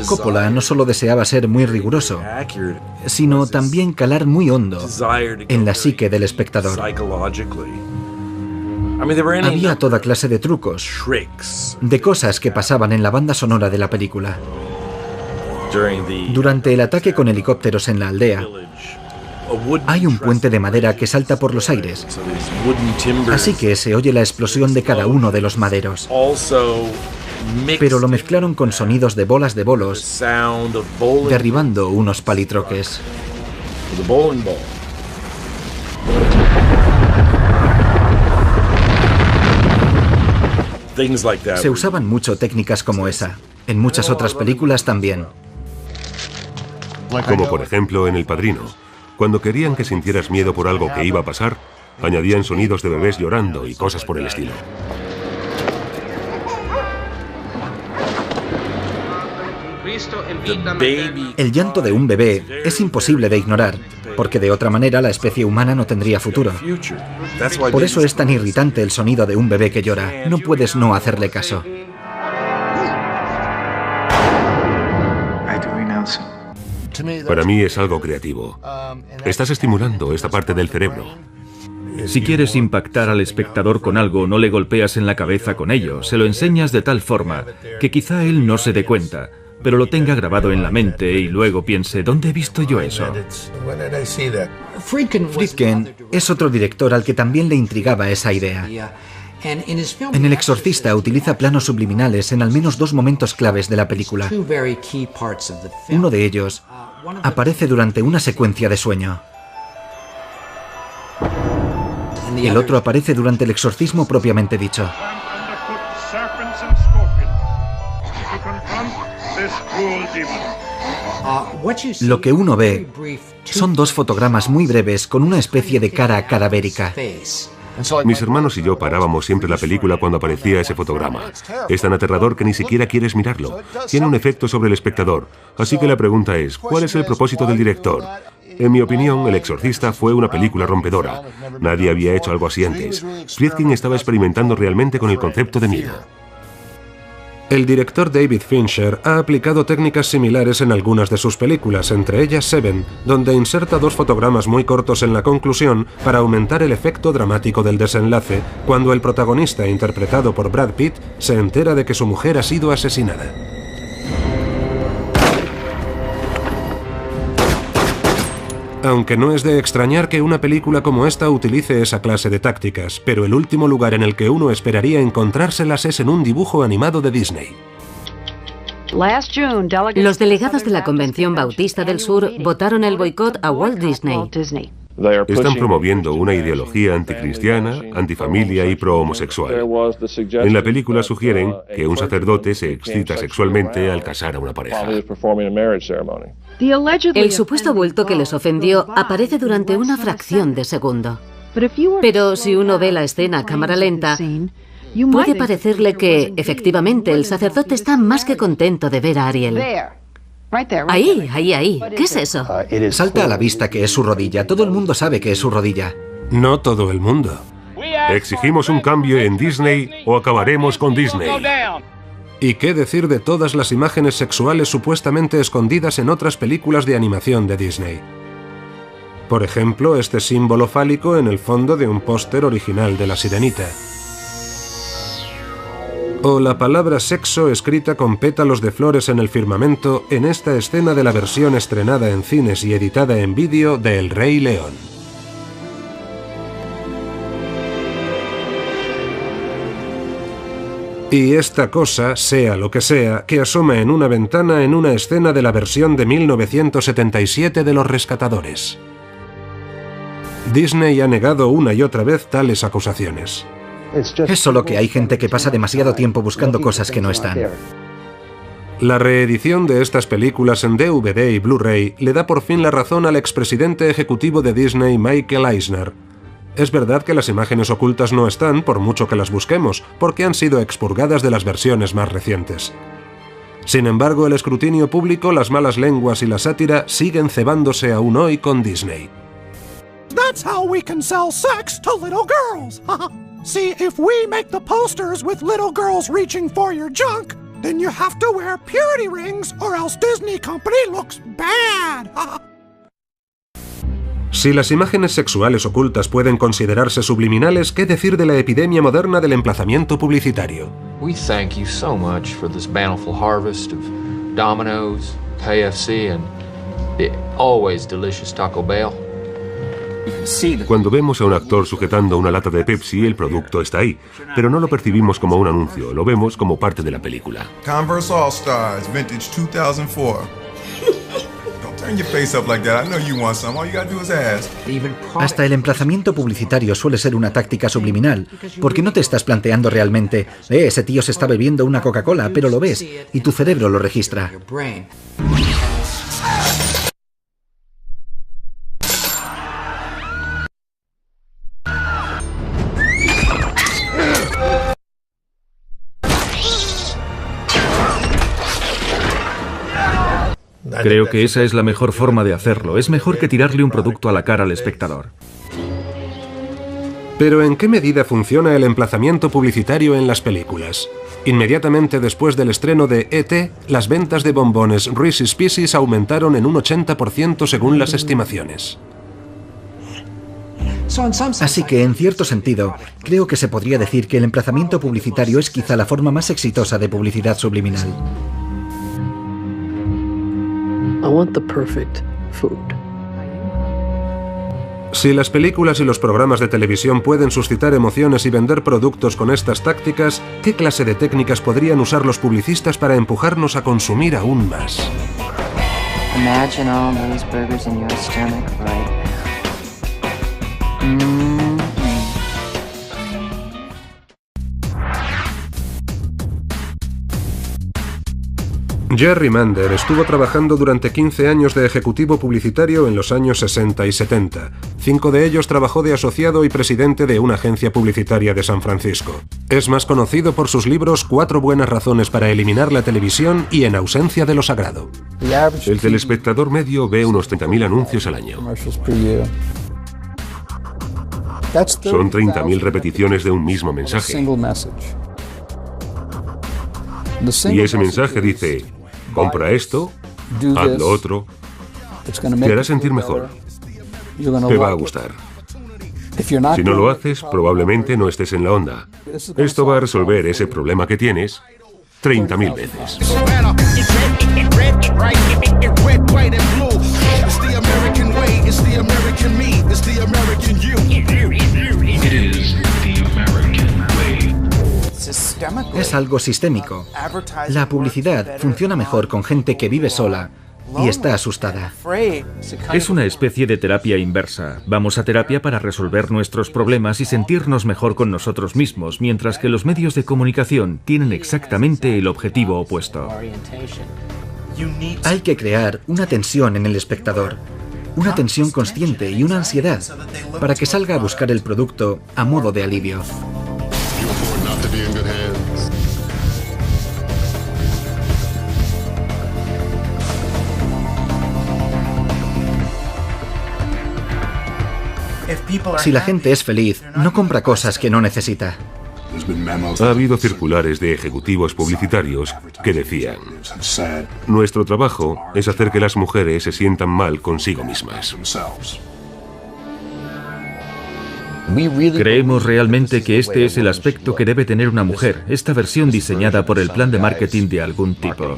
Coppola no solo deseaba ser muy riguroso, sino también calar muy hondo en la psique del espectador. Había toda clase de trucos, de cosas que pasaban en la banda sonora de la película. Durante el ataque con helicópteros en la aldea, hay un puente de madera que salta por los aires, así que se oye la explosión de cada uno de los maderos. Pero lo mezclaron con sonidos de bolas de bolos, derribando unos palitroques. Se usaban mucho técnicas como esa. En muchas otras películas también. Como por ejemplo en El Padrino. Cuando querían que sintieras miedo por algo que iba a pasar, añadían sonidos de bebés llorando y cosas por el estilo. El llanto de un bebé es imposible de ignorar, porque de otra manera la especie humana no tendría futuro. Por eso es tan irritante el sonido de un bebé que llora. No puedes no hacerle caso. Para mí es algo creativo. Estás estimulando esta parte del cerebro. Si quieres impactar al espectador con algo, no le golpeas en la cabeza con ello. Se lo enseñas de tal forma que quizá él no se dé cuenta, pero lo tenga grabado en la mente y luego piense, ¿dónde he visto yo eso? Friedkin es otro director al que también le intrigaba esa idea. En El Exorcista utiliza planos subliminales en al menos dos momentos claves de la película. Uno de ellos aparece durante una secuencia de sueño. Y el otro aparece durante el exorcismo propiamente dicho. Lo que uno ve son dos fotogramas muy breves con una especie de cara cadavérica. Mis hermanos y yo parábamos siempre la película cuando aparecía ese fotograma. Es tan aterrador que ni siquiera quieres mirarlo. Tiene un efecto sobre el espectador. Así que la pregunta es, ¿cuál es el propósito del director? En mi opinión, El Exorcista fue una película rompedora. Nadie había hecho algo así antes. Friedkin estaba experimentando realmente con el concepto de miedo. El director David Fincher ha aplicado técnicas similares en algunas de sus películas, entre ellas Seven, donde inserta dos fotogramas muy cortos en la conclusión para aumentar el efecto dramático del desenlace, cuando el protagonista, interpretado por Brad Pitt, se entera de que su mujer ha sido asesinada. Aunque no es de extrañar que una película como esta utilice esa clase de tácticas, pero el último lugar en el que uno esperaría encontrárselas es en un dibujo animado de Disney. Los delegados de la Convención Bautista del Sur votaron el boicot a Walt Disney. Están promoviendo una ideología anticristiana, antifamilia y pro-homosexual. En la película sugieren que un sacerdote se excita sexualmente al casar a una pareja. El supuesto bulto que les ofendió aparece durante una fracción de segundo. Pero si uno ve la escena a cámara lenta, puede parecerle que, efectivamente, el sacerdote está más que contento de ver a Ariel. Ahí. ¿Qué es eso? Salta a la vista que es su rodilla. Todo el mundo sabe que es su rodilla. No todo el mundo. Exigimos un cambio en Disney o acabaremos con Disney. ¿Y qué decir de todas las imágenes sexuales supuestamente escondidas en otras películas de animación de Disney? Por ejemplo, este símbolo fálico en el fondo de un póster original de La Sirenita. O la palabra sexo escrita con pétalos de flores en el firmamento en esta escena de la versión estrenada en cines y editada en vídeo de El Rey León. Y esta cosa, sea lo que sea, que asoma en una ventana en una escena de la versión de 1977 de Los Rescatadores. Disney ha negado una y otra vez tales acusaciones. Es solo que hay gente que pasa demasiado tiempo buscando cosas que no están. La reedición de estas películas en DVD y Blu-ray le da por fin la razón al expresidente ejecutivo de Disney, Michael Eisner. Es verdad que las imágenes ocultas no están, por mucho que las busquemos, porque han sido expurgadas de las versiones más recientes. Sin embargo, el escrutinio público, las malas lenguas y la sátira siguen cebándose aún hoy con Disney. That's how we can sell sex to little girls. See, if we make the posters with little girls reaching for your junk, then you have to wear purity rings or else Disney Company looks bad. Si las imágenes sexuales ocultas pueden considerarse subliminales, ¿qué decir de la epidemia moderna del emplazamiento publicitario? We thank you so much for this bountiful harvest of Domino's, KFC and the always delicious Taco Bell. Cuando vemos a un actor sujetando una lata de Pepsi, el producto está ahí, pero no lo percibimos como un anuncio, lo vemos como parte de la película. Converse All Stars, vintage 2004. Don't turn your face up like that. I know you want some. All you gotta do is ask. Hasta el emplazamiento publicitario suele ser una táctica subliminal, porque no te estás planteando realmente, ese tío se está bebiendo una Coca-Cola, pero lo ves, y tu cerebro lo registra. Creo que esa es la mejor forma de hacerlo. Es mejor que tirarle un producto a la cara al espectador. Pero ¿en qué medida funciona el emplazamiento publicitario en las películas? Inmediatamente después del estreno de E.T., las ventas de bombones Reese's Pieces aumentaron en un 80% según las estimaciones. Así que, en cierto sentido, creo que se podría decir que el emplazamiento publicitario es quizá la forma más exitosa de publicidad subliminal. I want the perfect food. Si las películas y los programas de televisión pueden suscitar emociones y vender productos con estas tácticas, ¿qué clase de técnicas podrían usar los publicistas para empujarnos a consumir aún más? Imagine all those burgers in your stomach right now. Jerry Mander estuvo trabajando durante 15 años de ejecutivo publicitario en los años 60 y 70. 5 de ellos trabajó de asociado y presidente de una agencia publicitaria de San Francisco. Es más conocido por sus libros 4 buenas razones para eliminar la televisión y En ausencia de lo sagrado. El telespectador medio ve unos 30.000 anuncios al año. Son 30.000 repeticiones de un mismo mensaje. Y ese mensaje dice: compra esto, haz lo otro, te hará sentir mejor, te va a gustar. Si no lo haces, probablemente no estés en la onda. Esto va a resolver ese problema que tienes 30.000 veces. Es algo sistémico. La publicidad funciona mejor con gente que vive sola y está asustada. Es una especie de terapia inversa. Vamos a terapia para resolver nuestros problemas y sentirnos mejor con nosotros mismos, mientras que los medios de comunicación tienen exactamente el objetivo opuesto. Hay que crear una tensión en el espectador, una tensión consciente y una ansiedad, para que salga a buscar el producto a modo de alivio. Si la gente es feliz, no compra cosas que no necesita. Ha habido circulares de ejecutivos publicitarios que decían: nuestro trabajo es hacer que las mujeres se sientan mal consigo mismas. Creemos realmente que este es el aspecto que debe tener una mujer, esta versión diseñada por el plan de marketing de algún tipo.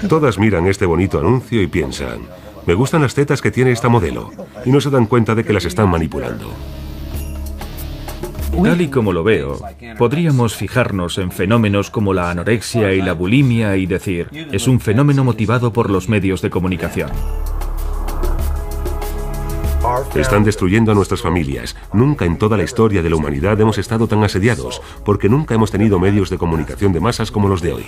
Todas miran este bonito anuncio y piensan: me gustan las tetas que tiene esta modelo, y no se dan cuenta de que las están manipulando. Tal y como lo veo, podríamos fijarnos en fenómenos como la anorexia y la bulimia y decir, es un fenómeno motivado por los medios de comunicación. Están destruyendo a nuestras familias. Nunca en toda la historia de la humanidad hemos estado tan asediados, porque nunca hemos tenido medios de comunicación de masas como los de hoy.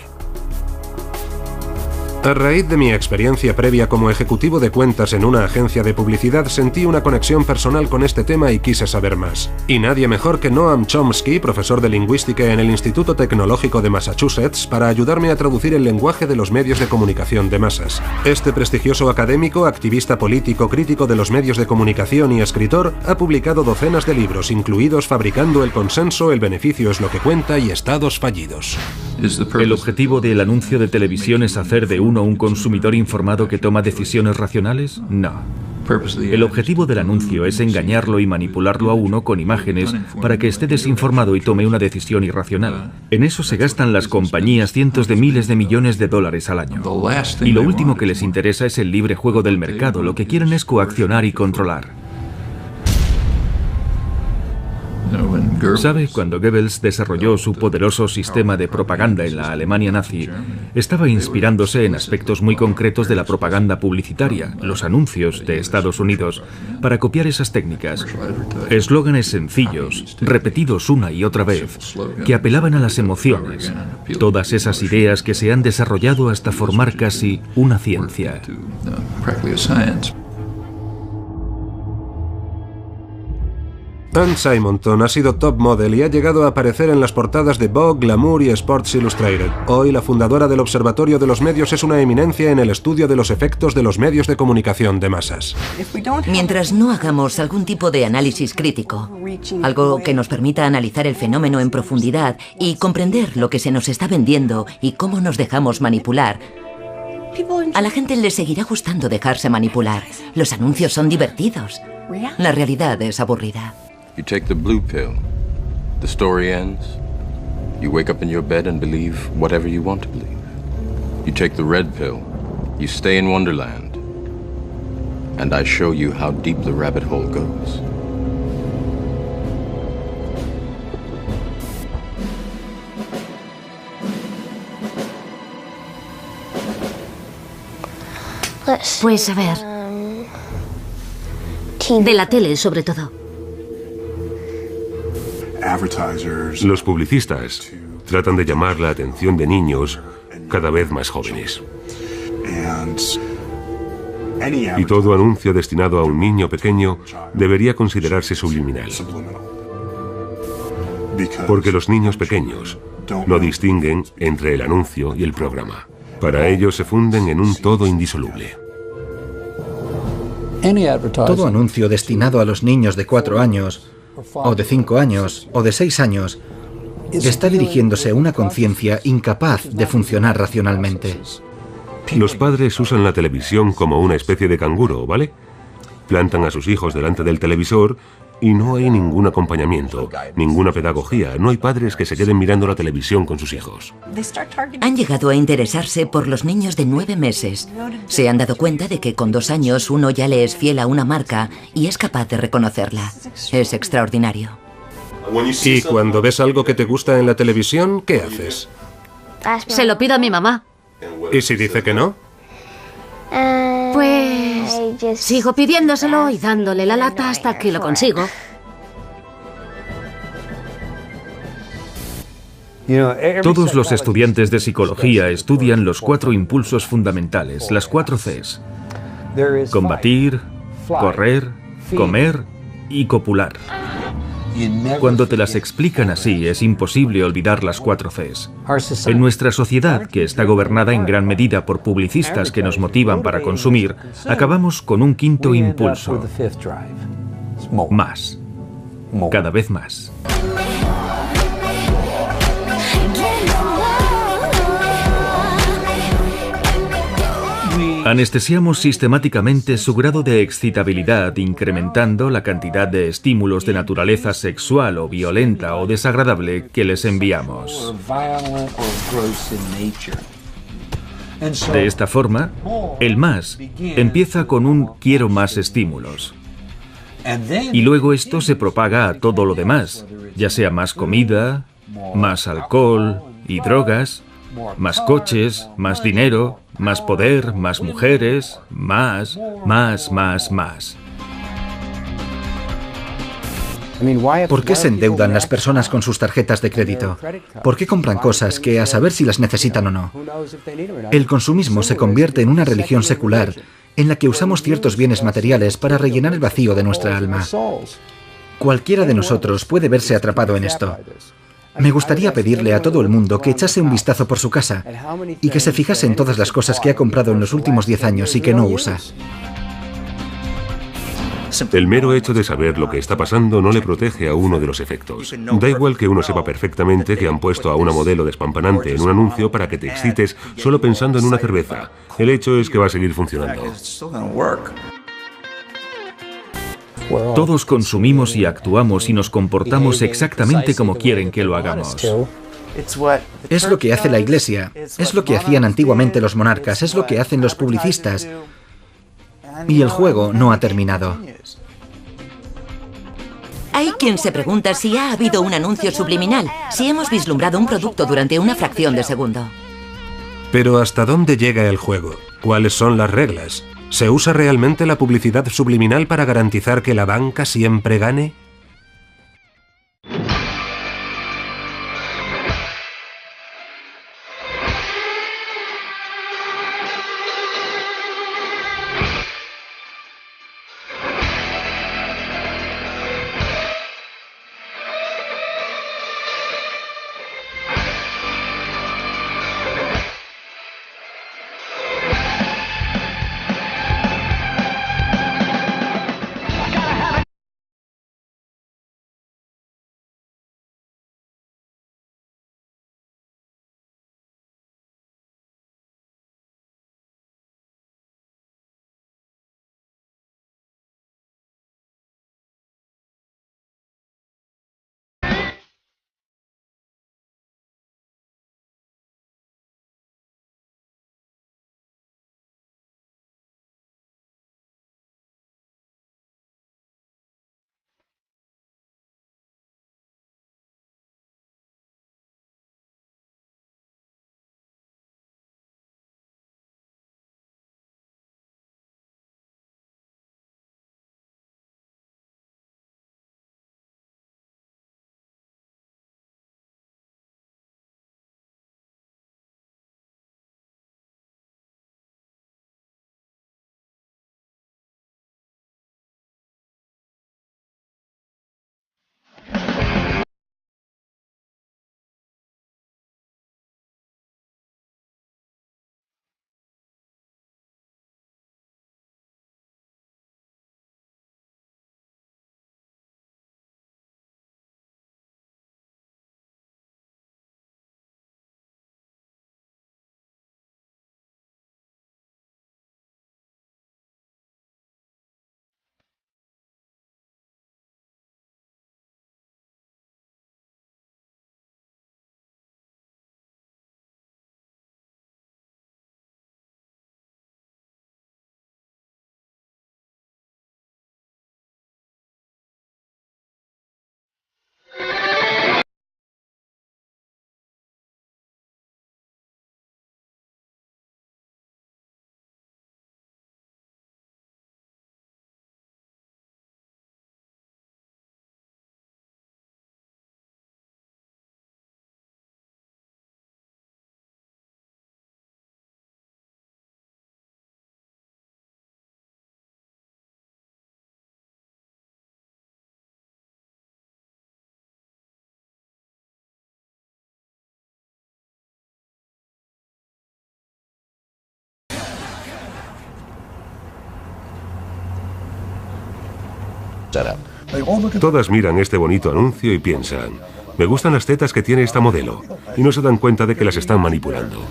A raíz de mi experiencia previa como ejecutivo de cuentas en una agencia de publicidad, sentí una conexión personal con este tema y quise saber más. Y nadie mejor que Noam Chomsky, profesor de lingüística en el Instituto Tecnológico de Massachusetts, para ayudarme a traducir el lenguaje de los medios de comunicación de masas. Este prestigioso académico, activista político, crítico de los medios de comunicación y escritor, ha publicado docenas de libros, incluidos Fabricando el consenso, El beneficio es lo que cuenta y Estados fallidos. ¿El objetivo del anuncio de televisión es hacer de uno un consumidor informado que toma decisiones racionales? No. El objetivo del anuncio es engañarlo y manipularlo a uno con imágenes para que esté desinformado y tome una decisión irracional. En eso se gastan las compañías cientos de miles de millones de dólares al año. Y lo último que les interesa es el libre juego del mercado. Lo que quieren es coaccionar y controlar. ¿Sabe? Cuando Goebbels desarrolló su poderoso sistema de propaganda en la Alemania nazi, estaba inspirándose en aspectos muy concretos de la propaganda publicitaria, los anuncios de Estados Unidos, para copiar esas técnicas. Eslóganes sencillos, repetidos una y otra vez, que apelaban a las emociones. Todas esas ideas que se han desarrollado hasta formar casi una ciencia. Anne Simonton ha sido top model y ha llegado a aparecer en las portadas de Vogue, Glamour y Sports Illustrated. Hoy, la fundadora del Observatorio de los Medios es una eminencia en el estudio de los efectos de los medios de comunicación de masas. Mientras no hagamos algún tipo de análisis crítico, algo que nos permita analizar el fenómeno en profundidad y comprender lo que se nos está vendiendo y cómo nos dejamos manipular, a la gente le seguirá gustando dejarse manipular. Los anuncios son divertidos. La realidad es aburrida. You take the blue pill, the story ends, you wake up in your bed and believe whatever you want to believe. You take the red pill, you stay in Wonderland, and I show you how deep the rabbit hole goes. Pues a ver, de la tele sobre todo. Los publicistas tratan de llamar la atención de niños cada vez más jóvenes. Y todo anuncio destinado a un niño pequeño debería considerarse subliminal. Porque los niños pequeños no distinguen entre el anuncio y el programa. Para ellos se funden en un todo indisoluble. Todo anuncio destinado a los niños de 4 años, o de 5 años, o de 6 años, está dirigiéndose a una conciencia incapaz de funcionar racionalmente. Los padres usan la televisión como una especie de canguro, ¿vale? Plantan a sus hijos delante del televisor y no hay ningún acompañamiento, ninguna pedagogía. No hay padres que se queden mirando la televisión con sus hijos. Han llegado a interesarse por los niños de 9 meses. Se han dado cuenta de que con 2 años uno ya le es fiel a una marca y es capaz de reconocerla. Es extraordinario. Y cuando ves algo que te gusta en la televisión, ¿qué haces? Se lo pido a mi mamá. ¿Y si dice que no? Pues sigo pidiéndoselo y dándole la lata hasta que lo consigo. Todos los estudiantes de psicología estudian los 4 impulsos fundamentales, las 4 Cs. Combatir, correr, comer y copular. Cuando te las explican así, es imposible olvidar las 4 Cs. En nuestra sociedad, que está gobernada en gran medida por publicistas que nos motivan para consumir, acabamos con un 5.º impulso. Más. Cada vez más. Anestesiamos sistemáticamente su grado de excitabilidad, incrementando la cantidad de estímulos de naturaleza sexual o violenta o desagradable que les enviamos. De esta forma, el más empieza con un quiero más estímulos. Y luego esto se propaga a todo lo demás, ya sea más comida, más alcohol y drogas, más coches, más dinero, más poder, más mujeres, más. ¿Por qué se endeudan las personas con sus tarjetas de crédito? ¿Por qué compran cosas que a saber si las necesitan o no? El consumismo se convierte en una religión secular en la que usamos ciertos bienes materiales para rellenar el vacío de nuestra alma. Cualquiera de nosotros puede verse atrapado en esto. Me gustaría pedirle a todo el mundo que echase un vistazo por su casa y que se fijase en todas las cosas que ha comprado en los últimos 10 años y que no usa. El mero hecho de saber lo que está pasando no le protege a uno de los efectos. Da igual que uno sepa perfectamente que han puesto a una modelo despampanante en un anuncio para que te excites solo pensando en una cerveza. El hecho es que va a seguir funcionando. Todos consumimos y actuamos y nos comportamos exactamente como quieren que lo hagamos. Es lo que hace la Iglesia, es lo que hacían antiguamente los monarcas, es lo que hacen los publicistas. Y el juego no ha terminado. Hay quien se pregunta si ha habido un anuncio subliminal, si hemos vislumbrado un producto durante una fracción de segundo. Pero ¿hasta dónde llega el juego? ¿Cuáles son las reglas? ¿Se usa realmente la publicidad subliminal para garantizar que la banca siempre gane? Todas miran este bonito anuncio y piensan, me gustan las tetas que tiene esta modelo, y no se dan cuenta de que las están manipulando.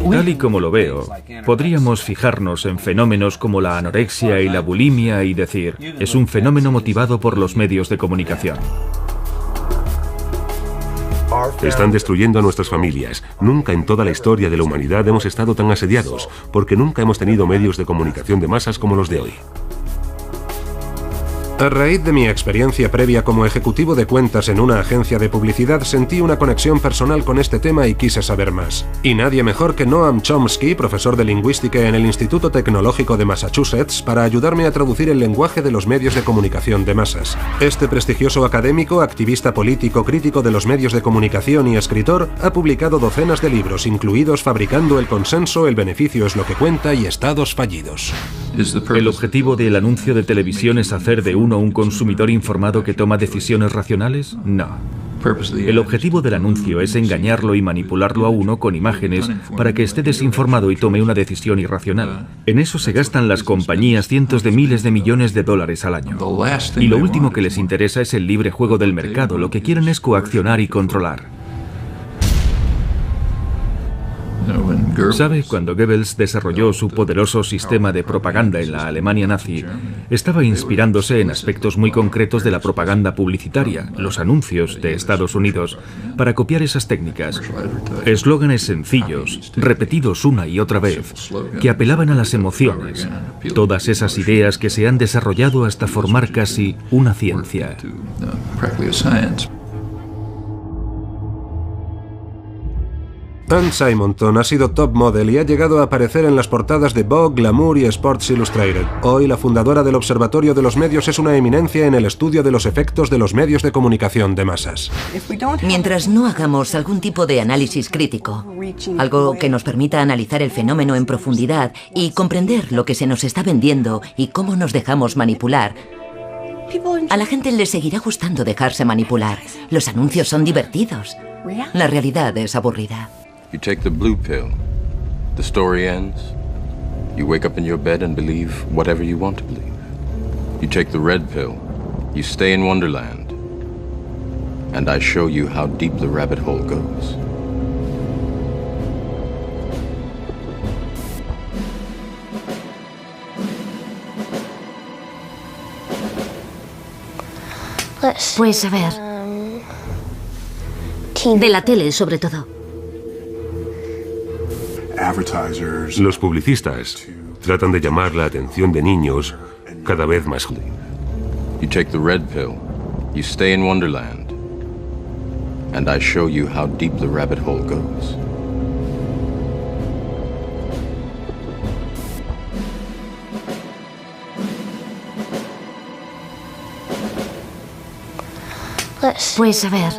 Tal y como lo veo, podríamos fijarnos en fenómenos como la anorexia y la bulimia y decir, es un fenómeno motivado por los medios de comunicación. Están destruyendo a nuestras familias. Nunca en toda la historia de la humanidad hemos estado tan asediados, porque nunca hemos tenido medios de comunicación de masas como los de hoy. A raíz de mi experiencia previa como ejecutivo de cuentas en una agencia de publicidad, sentí una conexión personal con este tema y quise saber más. Y nadie mejor que Noam Chomsky, profesor de lingüística en el Instituto Tecnológico de Massachusetts, para ayudarme a traducir el lenguaje de los medios de comunicación de masas. Este prestigioso académico, activista político, crítico de los medios de comunicación y escritor, ha publicado docenas de libros, incluidos Fabricando el consenso, El beneficio es lo que cuenta y Estados fallidos. ¿El objetivo del anuncio de televisión es hacer de uno un consumidor informado que toma decisiones racionales? No. El objetivo del anuncio es engañarlo y manipularlo a uno con imágenes para que esté desinformado y tome una decisión irracional. En eso se gastan las compañías cientos de miles de millones de dólares al año. Y lo último que les interesa es el libre juego del mercado. Lo que quieren es coaccionar y controlar. ¿Sabe? Cuando Goebbels desarrolló su poderoso sistema de propaganda en la Alemania nazi, estaba inspirándose en aspectos muy concretos de la propaganda publicitaria, los anuncios de Estados Unidos, para copiar esas técnicas. Eslóganes sencillos, repetidos una y otra vez, que apelaban a las emociones. Todas esas ideas que se han desarrollado hasta formar casi una ciencia. Anne Simonton ha sido top model y ha llegado a aparecer en las portadas de Vogue, Glamour y Sports Illustrated. Hoy, la fundadora del Observatorio de los Medios es una eminencia en el estudio de los efectos de los medios de comunicación de masas. Mientras no hagamos algún tipo de análisis crítico, algo que nos permita analizar el fenómeno en profundidad y comprender lo que se nos está vendiendo y cómo nos dejamos manipular, a la gente le seguirá gustando dejarse manipular. Los anuncios son divertidos. La realidad es aburrida. You take the blue pill, the story ends, you wake up in your bed and believe whatever you want to believe. You take the red pill, you stay in Wonderland, and I show you how deep the rabbit hole goes. Pues a ver, de la tele sobre todo. Los publicistas tratan de llamar la atención de niños cada vez más jóvenes. You take the red pill, you stay in Wonderland, and I show you how deep the rabbit hole goes. Pues a ver,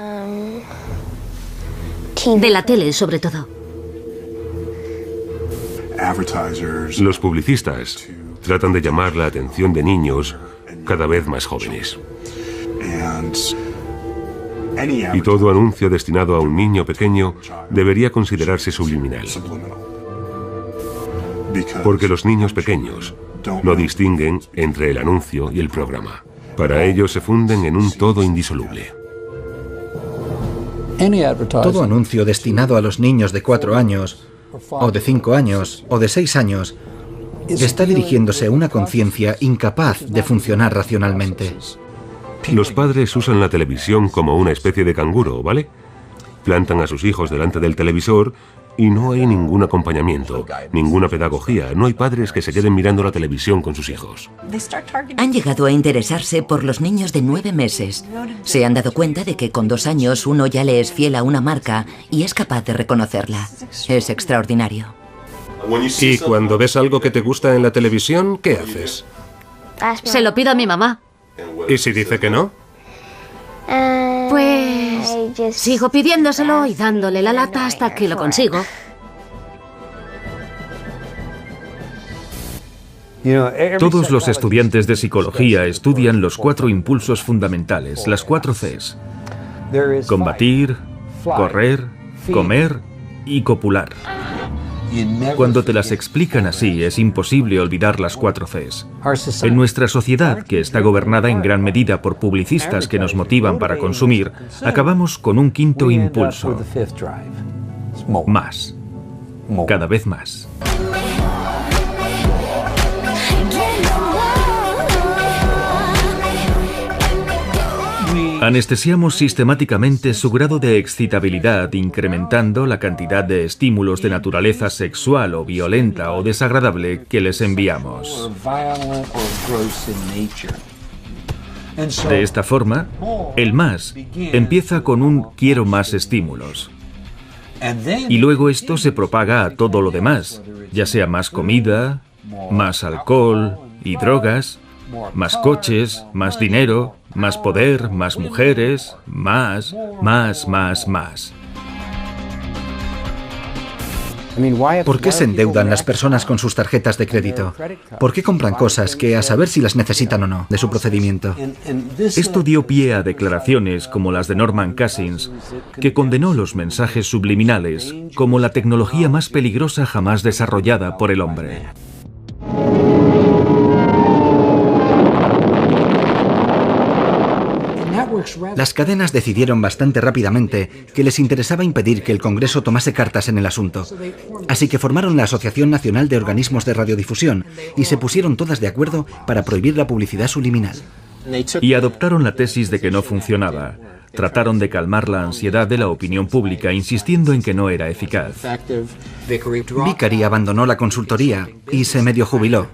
de la tele sobre todo. Los publicistas tratan de llamar la atención de niños cada vez más jóvenes. Y todo anuncio destinado a un niño pequeño debería considerarse subliminal. Porque los niños pequeños no distinguen entre el anuncio y el programa. Para ellos se funden en un todo indisoluble. Todo anuncio destinado a los niños de 4 años, o de 5 años, o de 6 años, está dirigiéndose a una conciencia incapaz de funcionar racionalmente. Los padres usan la televisión como una especie de canguro, ¿vale? Plantan a sus hijos delante del televisor y no hay ningún acompañamiento, ninguna pedagogía. No hay padres que se queden mirando la televisión con sus hijos. Han llegado a interesarse por los niños de 9 meses. Se han dado cuenta de que con 2 años uno ya le es fiel a una marca y es capaz de reconocerla. Es extraordinario. Y cuando ves algo que te gusta en la televisión, ¿qué haces? Se lo pido a mi mamá. ¿Y si dice que no? Pues sigo pidiéndoselo y dándole la lata hasta que lo consigo. Todos los estudiantes de psicología estudian los 4 impulsos fundamentales, las 4 Cs. Combatir, correr, comer y copular. Cuando te las explican así, es imposible olvidar las 4 Cs. En nuestra sociedad, que está gobernada en gran medida por publicistas que nos motivan para consumir, acabamos con un 5.º impulso. Más. Cada vez más. Anestesiamos sistemáticamente su grado de excitabilidad, incrementando la cantidad de estímulos de naturaleza sexual o violenta o desagradable que les enviamos. De esta forma, el más empieza con un quiero más estímulos. Y luego esto se propaga a todo lo demás, ya sea más comida, más alcohol y drogas, más coches, más dinero, más poder, más mujeres, más. ¿Por qué se endeudan las personas con sus tarjetas de crédito? ¿Por qué compran cosas que a saber si las necesitan o no de su procedimiento? Esto dio pie a declaraciones como las de Norman Cousins, que condenó los mensajes subliminales como la tecnología más peligrosa jamás desarrollada por el hombre. Las cadenas decidieron bastante rápidamente que les interesaba impedir que el Congreso tomase cartas en el asunto. Así que formaron la Asociación Nacional de Organismos de Radiodifusión y se pusieron todas de acuerdo para prohibir la publicidad subliminal. Y adoptaron la tesis de que no funcionaba. Trataron de calmar la ansiedad de la opinión pública, insistiendo en que no era eficaz. Vicari abandonó la consultoría y se medio jubiló.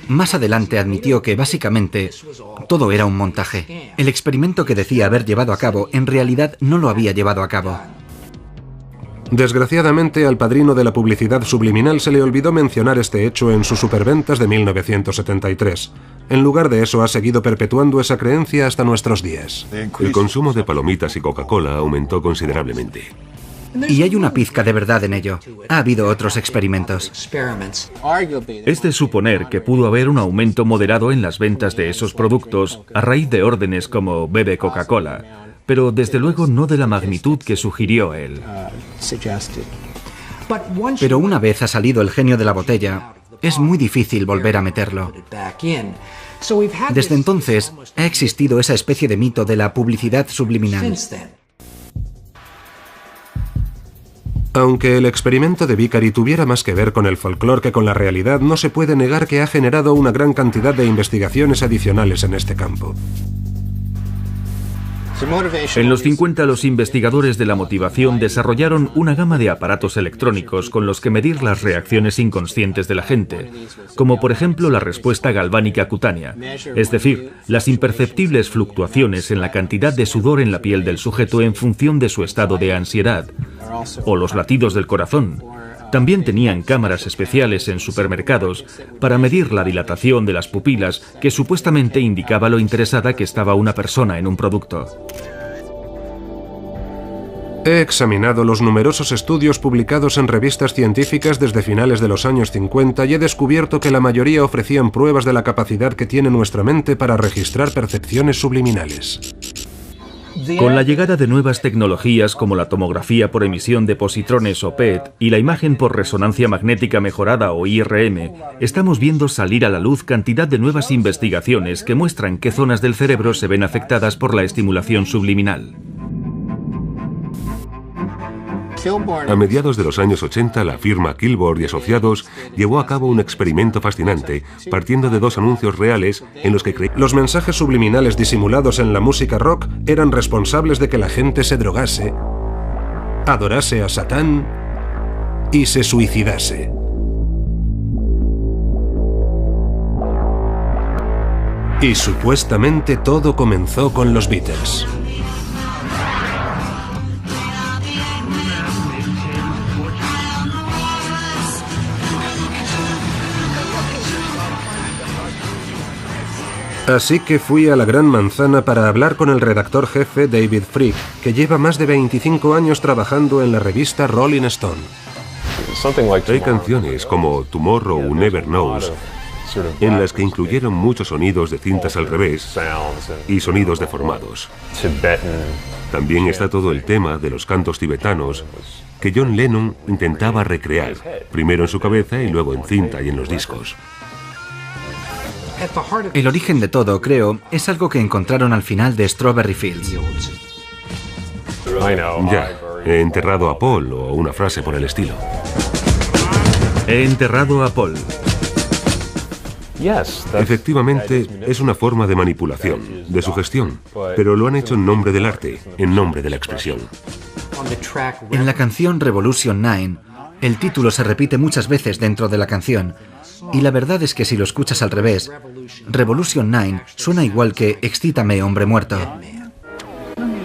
Más adelante admitió que, básicamente, todo era un montaje. El experimento que decía haber llevado a cabo, en realidad no lo había llevado a cabo. Desgraciadamente, al padrino de la publicidad subliminal se le olvidó mencionar este hecho en sus superventas de 1973. En lugar de eso, ha seguido perpetuando esa creencia hasta nuestros días. El consumo de palomitas y Coca-Cola aumentó considerablemente. Y hay una pizca de verdad en ello. Ha habido otros experimentos. Es de suponer que pudo haber un aumento moderado en las ventas de esos productos a raíz de órdenes como bebe Coca-Cola, pero desde luego no de la magnitud que sugirió él. Pero una vez ha salido el genio de la botella, es muy difícil volver a meterlo. Desde entonces, ha existido esa especie de mito de la publicidad subliminal. Aunque el experimento de Vicari tuviera más que ver con el folclore que con la realidad, no se puede negar que ha generado una gran cantidad de investigaciones adicionales en este campo. En los 50, los investigadores de la motivación desarrollaron una gama de aparatos electrónicos con los que medir las reacciones inconscientes de la gente, como por ejemplo la respuesta galvánica cutánea, es decir, las imperceptibles fluctuaciones en la cantidad de sudor en la piel del sujeto en función de su estado de ansiedad, o los latidos del corazón. También tenían cámaras especiales en supermercados para medir la dilatación de las pupilas, que supuestamente indicaba lo interesada que estaba una persona en un producto. He examinado los numerosos estudios publicados en revistas científicas desde finales de los años 50 y he descubierto que la mayoría ofrecían pruebas de la capacidad que tiene nuestra mente para registrar percepciones subliminales. Con la llegada de nuevas tecnologías como la tomografía por emisión de positrones o PET y la imagen por resonancia magnética mejorada o IRM, estamos viendo salir a la luz cantidad de nuevas investigaciones que muestran qué zonas del cerebro se ven afectadas por la estimulación subliminal. A mediados de los años 80, la firma Kilborn y Asociados llevó a cabo un experimento fascinante, partiendo de dos anuncios reales en los que los mensajes subliminales disimulados en la música rock eran responsables de que la gente se drogase, adorase a Satán y se suicidase. Y supuestamente todo comenzó con los Beatles. Así que fui a la Gran Manzana para hablar con el redactor jefe David Fricke, que lleva más de 25 años trabajando en la revista Rolling Stone. Hay canciones como Tomorrow Never Knows, en las que incluyeron muchos sonidos de cintas al revés y sonidos deformados. También está todo el tema de los cantos tibetanos que John Lennon intentaba recrear, primero en su cabeza y luego en cinta y en los discos. El origen de todo, creo, es algo que encontraron al final de Strawberry Fields. Ya, he enterrado a Paul o una frase por el estilo. He enterrado a Paul. Efectivamente, es una forma de manipulación, de sugestión, pero lo han hecho en nombre del arte, en nombre de la expresión. En la canción Revolution 9, el título se repite muchas veces dentro de la canción, y la verdad es que si lo escuchas al revés, Revolution 9 suena igual que Excítame, hombre muerto.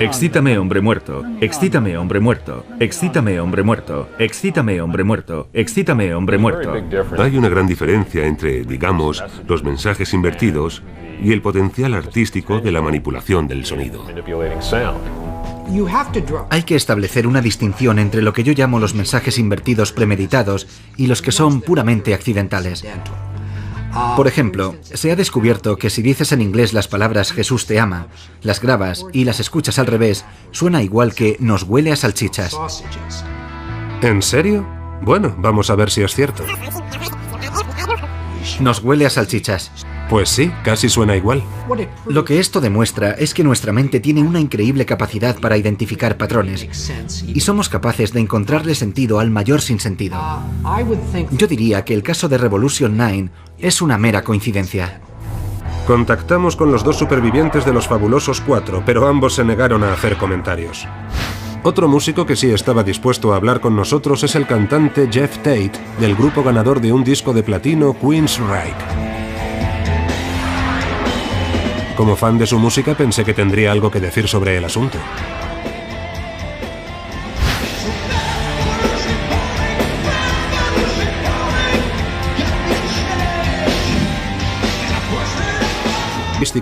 Excítame, hombre muerto. Excítame, hombre muerto. Excítame, hombre muerto. Excítame, hombre muerto. Excítame, hombre muerto. Hay una gran diferencia entre, digamos, los mensajes invertidos y el potencial artístico de la manipulación del sonido. Hay que establecer una distinción entre lo que yo llamo los mensajes invertidos premeditados y los que son puramente accidentales. Por ejemplo, se ha descubierto que si dices en inglés las palabras Jesús te ama, las grabas y las escuchas al revés, suena igual que nos huele a salchichas. ¿En serio? Bueno, vamos a ver si es cierto. Nos huele a salchichas. Pues sí, casi suena igual. Lo que esto demuestra es que nuestra mente tiene una increíble capacidad para identificar patrones y somos capaces de encontrarle sentido al mayor sinsentido. Yo diría que el caso de Revolution 9 es una mera coincidencia. Contactamos con los dos supervivientes de los fabulosos 4, pero ambos se negaron a hacer comentarios. Otro músico que sí estaba dispuesto a hablar con nosotros es el cantante Jeff Tate, del grupo ganador de un disco de platino Queensryche. Como fan de su música pensé que tendría algo que decir sobre el asunto.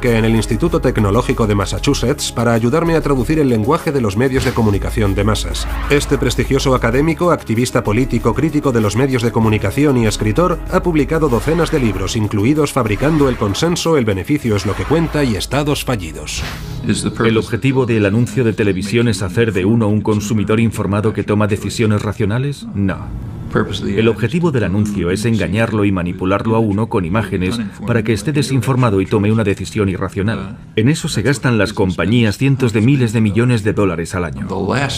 En el Instituto Tecnológico de Massachusetts para ayudarme a traducir el lenguaje de los medios de comunicación de masas. Este prestigioso académico, activista político, crítico de los medios de comunicación y escritor, ha publicado docenas de libros, incluidos Fabricando el consenso, El beneficio es lo que cuenta y Estados fallidos. ¿El objetivo del anuncio de televisión es hacer de uno un consumidor informado que toma decisiones racionales? No. El objetivo del anuncio es engañarlo y manipularlo a uno con imágenes para que esté desinformado y tome una decisión irracional. En eso se gastan las compañías cientos de miles de millones de dólares al año.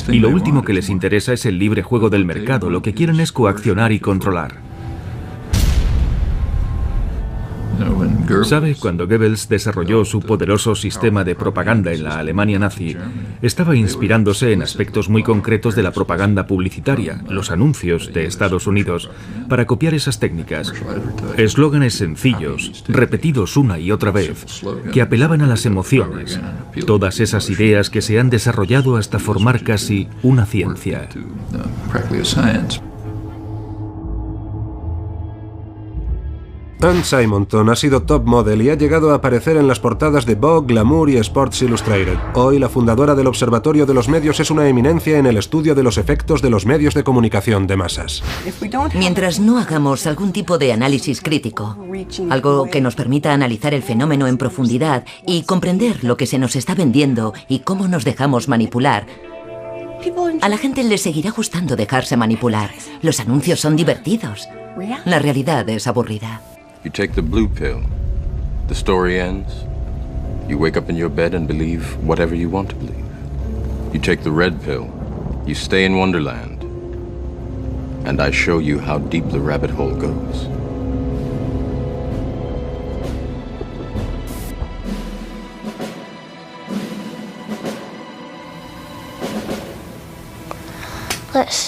Y lo último que les interesa es el libre juego del mercado. Lo que quieren es coaccionar y controlar. ¿Sabe? Cuando Goebbels desarrolló su poderoso sistema de propaganda en la Alemania nazi, estaba inspirándose en aspectos muy concretos de la propaganda publicitaria, los anuncios de Estados Unidos, para copiar esas técnicas. Eslóganes sencillos, repetidos una y otra vez, que apelaban a las emociones. Todas esas ideas que se han desarrollado hasta formar casi una ciencia. Anne Simonton ha sido top model y ha llegado a aparecer en las portadas de Vogue, Glamour y Sports Illustrated. Hoy, la fundadora del Observatorio de los Medios es una eminencia en el estudio de los efectos de los medios de comunicación de masas. Mientras no hagamos algún tipo de análisis crítico, algo que nos permita analizar el fenómeno en profundidad y comprender lo que se nos está vendiendo y cómo nos dejamos manipular, a la gente le seguirá gustando dejarse manipular. Los anuncios son divertidos. La realidad es aburrida. You take the blue pill, the story ends, you wake up in your bed and believe whatever you want to believe. You take the red pill, you stay in Wonderland, and I show you how deep the rabbit hole goes.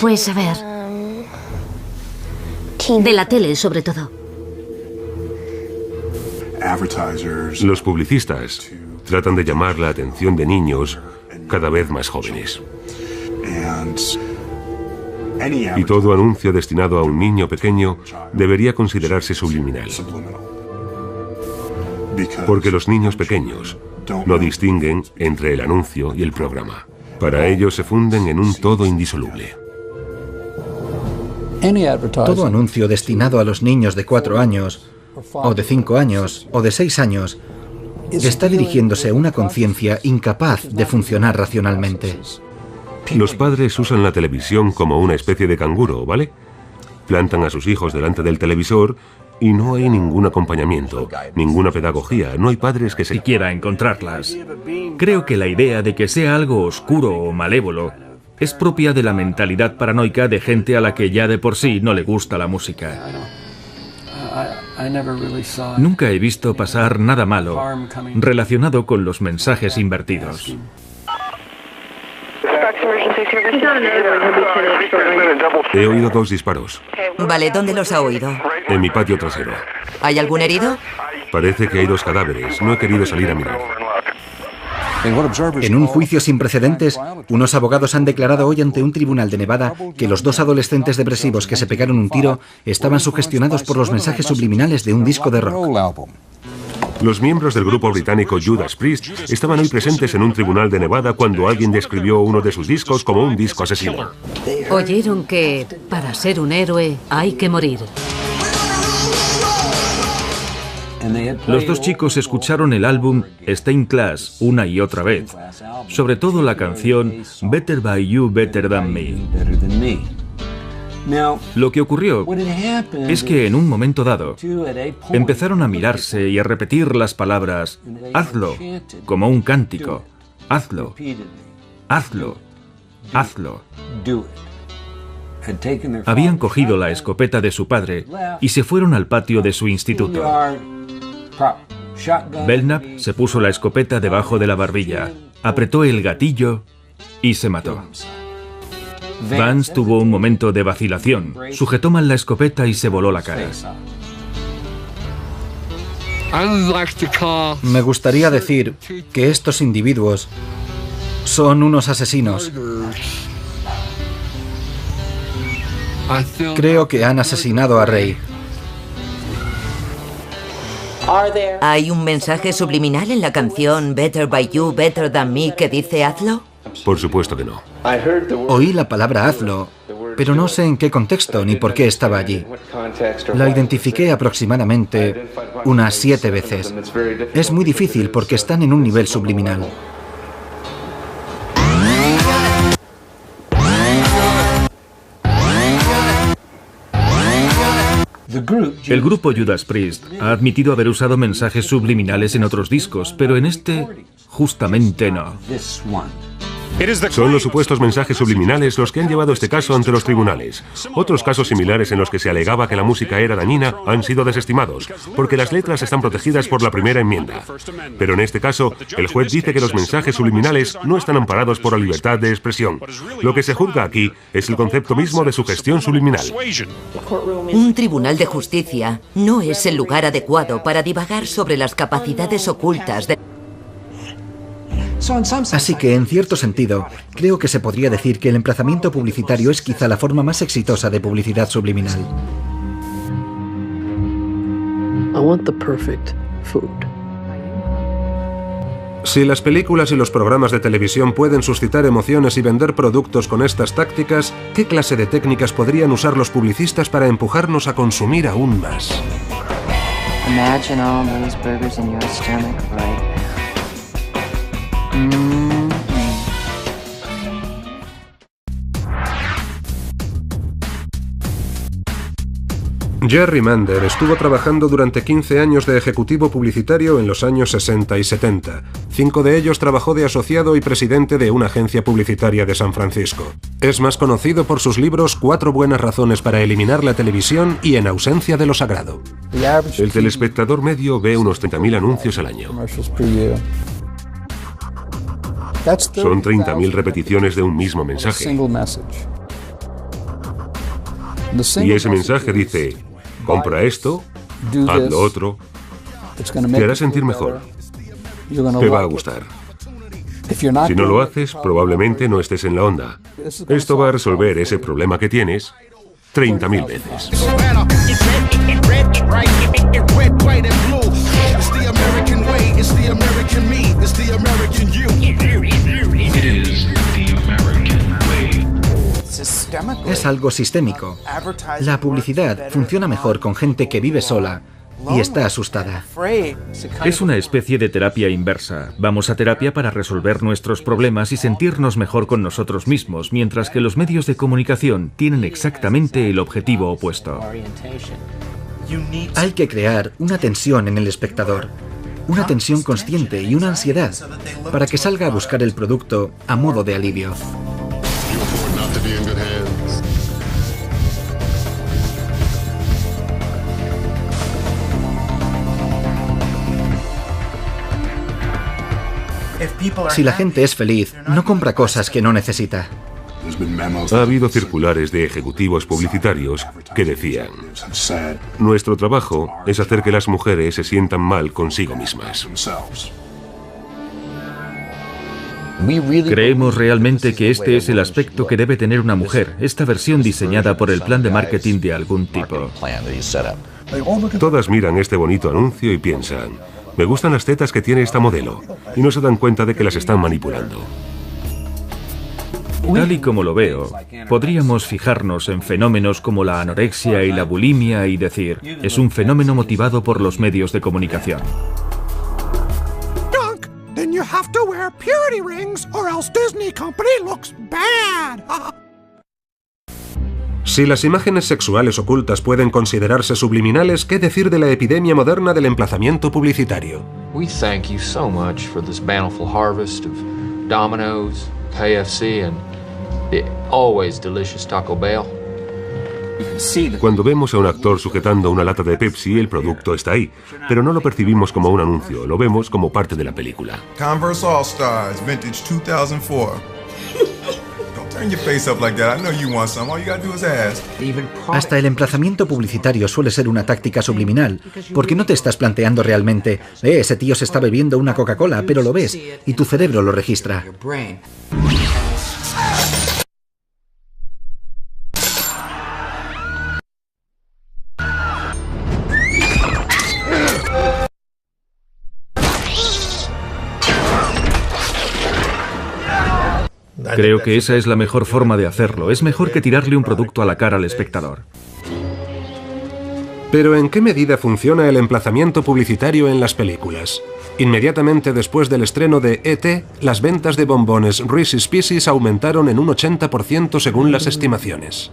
Pues a ver, de la tele sobre todo. Los publicistas tratan de llamar la atención de niños cada vez más jóvenes. Y todo anuncio destinado a un niño pequeño debería considerarse subliminal. Porque los niños pequeños no distinguen entre el anuncio y el programa. Para ellos se funden en un todo indisoluble. Todo anuncio destinado a los niños de 4 años, o de 5 años, o de 6 años, está dirigiéndose a una conciencia incapaz de funcionar racionalmente. Los padres usan la televisión como una especie de canguro, ¿vale? Plantan a sus hijos delante del televisor y no hay ningún acompañamiento, ninguna pedagogía, no hay padres que se siquiera encontrarlas. Creo que la idea de que sea algo oscuro o malévolo es propia de la mentalidad paranoica de gente a la que ya de por sí no le gusta la música. Nunca he visto pasar nada malo relacionado con los mensajes invertidos. He oído 2 disparos. Vale, ¿dónde los ha oído? En mi patio trasero. ¿Hay algún herido? Parece que hay 2 cadáveres. No he querido salir a mirar. En un juicio sin precedentes, unos abogados han declarado hoy ante un tribunal de Nevada que los 2 adolescentes depresivos que se pegaron un tiro estaban sugestionados por los mensajes subliminales de un disco de rock. Los miembros del grupo británico Judas Priest estaban hoy presentes en un tribunal de Nevada cuando alguien describió uno de sus discos como un disco asesino. Oyeron que para ser un héroe hay que morir. Los 2 chicos escucharon el álbum Stained Class una y otra vez, sobre todo la canción Better by You, Better Than Me. Lo que ocurrió es que en un momento dado empezaron a mirarse y a repetir las palabras hazlo, como un cántico, hazlo, hazlo, hazlo. Habían cogido la escopeta de su padre y se fueron al patio de su instituto. Belknap se puso la escopeta debajo de la barbilla, apretó el gatillo y se mató. Vance tuvo un momento de vacilación, sujetó mal la escopeta y se voló la cara. Me gustaría decir que estos individuos son unos asesinos. Creo que han asesinado a Ray. ¿Hay un mensaje subliminal en la canción Better by You, Better Than Me que dice hazlo? Por supuesto que no. Oí la palabra hazlo, pero no sé en qué contexto ni por qué estaba allí. La identifiqué aproximadamente unas 7 veces. Es muy difícil porque están en un nivel subliminal. El grupo Judas Priest ha admitido haber usado mensajes subliminales en otros discos, pero en este, justamente no. Son los supuestos mensajes subliminales los que han llevado este caso ante los tribunales. Otros casos similares en los que se alegaba que la música era dañina han sido desestimados, porque las letras están protegidas por la primera enmienda. Pero en este caso, el juez dice que los mensajes subliminales no están amparados por la libertad de expresión. Lo que se juzga aquí es el concepto mismo de sugestión subliminal. Un tribunal de justicia no es el lugar adecuado para divagar sobre las capacidades ocultas de... Así que, en cierto sentido, creo que se podría decir que el emplazamiento publicitario es quizá la forma más exitosa de publicidad subliminal. I want the perfect food. Si las películas y los programas de televisión pueden suscitar emociones y vender productos con estas tácticas, ¿qué clase de técnicas podrían usar los publicistas para empujarnos a consumir aún más? Imagine all those burgers in your stomach right now. Jerry Mander estuvo trabajando durante 15 años de ejecutivo publicitario en los años 60 y 70. 5 de ellos trabajó de asociado y presidente de una agencia publicitaria de San Francisco. Es más conocido por sus libros 4 buenas razones para eliminar la televisión y En ausencia de lo sagrado. El telespectador medio ve unos 30.000 anuncios al año. Son 30.000 repeticiones de un mismo mensaje. Y ese mensaje dice, compra esto, haz lo otro, te hará sentir mejor, te va a gustar. Si no lo haces, probablemente no estés en la onda. Esto va a resolver ese problema que tienes 30.000 veces. Es algo sistémico. La publicidad funciona mejor con gente que vive sola y está asustada. Es una especie de terapia inversa. Vamos a terapia para resolver nuestros problemas y sentirnos mejor con nosotros mismos, mientras que los medios de comunicación tienen exactamente el objetivo opuesto. Hay que crear una tensión en el espectador, una tensión consciente y una ansiedad para que salga a buscar el producto a modo de alivio. Si la gente es feliz, no compra cosas que no necesita. Ha habido circulares de ejecutivos publicitarios que decían: nuestro trabajo es hacer que las mujeres se sientan mal consigo mismas. Creemos realmente que este es el aspecto que debe tener una mujer, esta versión diseñada por el plan de marketing de algún tipo. Todas miran este bonito anuncio y piensan: me gustan las tetas que tiene esta modelo, y no se dan cuenta de que las están manipulando. Tal y como lo veo, podríamos fijarnos en fenómenos como la anorexia y la bulimia y decir, es un fenómeno motivado por los medios de comunicación. Then you have to wear purity rings or else Disney Company looks bad. Si las imágenes sexuales ocultas pueden considerarse subliminales, ¿qué decir de la epidemia moderna del emplazamiento publicitario? We thank you so much for this bountiful harvest of Domino's, KFC and the always delicious Taco Bell. Cuando vemos a un actor sujetando una lata de Pepsi, el producto está ahí, pero no lo percibimos como un anuncio, lo vemos como parte de la película. Converse All Stars, vintage 2004. Don't turn your face up like that. I know you want some. All you gotta do is ask. Hasta el emplazamiento publicitario suele ser una táctica subliminal, porque no te estás planteando realmente, ese tío se está bebiendo una Coca-Cola, pero lo ves, y tu cerebro lo registra. Creo que esa es la mejor forma de hacerlo. Es mejor que tirarle un producto a la cara al espectador. Pero ¿en qué medida funciona el emplazamiento publicitario en las películas? Inmediatamente después del estreno de E.T., las ventas de bombones Reese's Pieces aumentaron en un 80% según las estimaciones.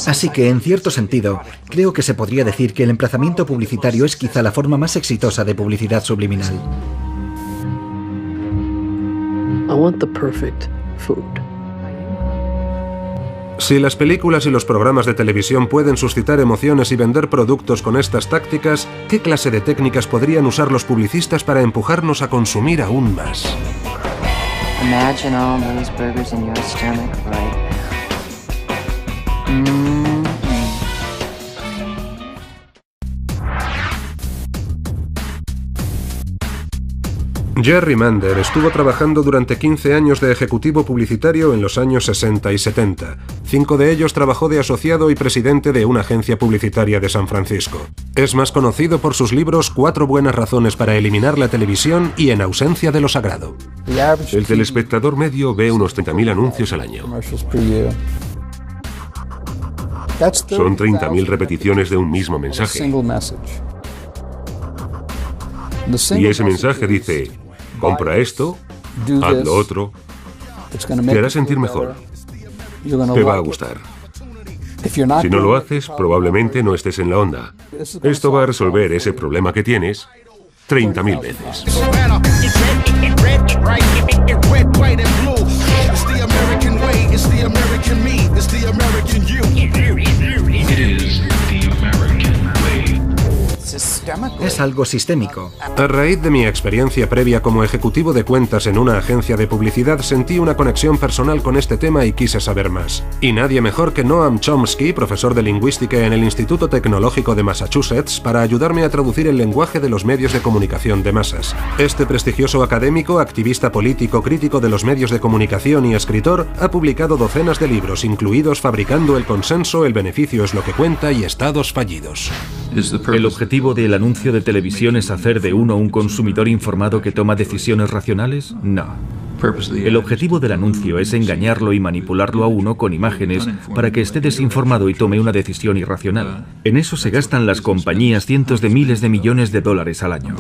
Así que, en cierto sentido, creo que se podría decir que el emplazamiento publicitario es quizá la forma más exitosa de publicidad subliminal. I want the perfect food. Si las películas y los programas de televisión pueden suscitar emociones y vender productos con estas tácticas, ¿qué clase de técnicas podrían usar los publicistas para empujarnos a consumir aún más? Imagine all those burgers in your stomach right now. Jerry Mander estuvo trabajando durante 15 años de ejecutivo publicitario en los años 60 y 70. 5 de ellos trabajó de asociado y presidente de una agencia publicitaria de San Francisco. Es más conocido por sus libros 4 buenas razones para eliminar la televisión y En ausencia de lo sagrado. El telespectador medio ve unos 30.000 anuncios al año. Son 30.000 repeticiones de un mismo mensaje. Y ese mensaje dice: compra esto, haz lo otro, te hará sentir mejor, te va a gustar. Si no lo haces, probablemente no estés en la onda. Esto va a resolver ese problema que tienes 30.000 veces. Es algo sistémico. A raíz de mi experiencia previa como ejecutivo de cuentas en una agencia de publicidad, sentí una conexión personal con este tema y quise saber más. Y nadie mejor que Noam Chomsky, profesor de lingüística en el Instituto Tecnológico de Massachusetts, para ayudarme a traducir el lenguaje de los medios de comunicación de masas. Este prestigioso académico, activista político, crítico de los medios de comunicación y escritor, ha publicado docenas de libros, incluidos Fabricando el consenso, El beneficio es lo que cuenta y Estados fallidos. ¿El objetivo del anuncio de televisión es hacer de uno un consumidor informado que toma decisiones racionales? No. El objetivo del anuncio es engañarlo y manipularlo a uno con imágenes para que esté desinformado y tome una decisión irracional. En eso se gastan las compañías cientos de miles de millones de dólares al año.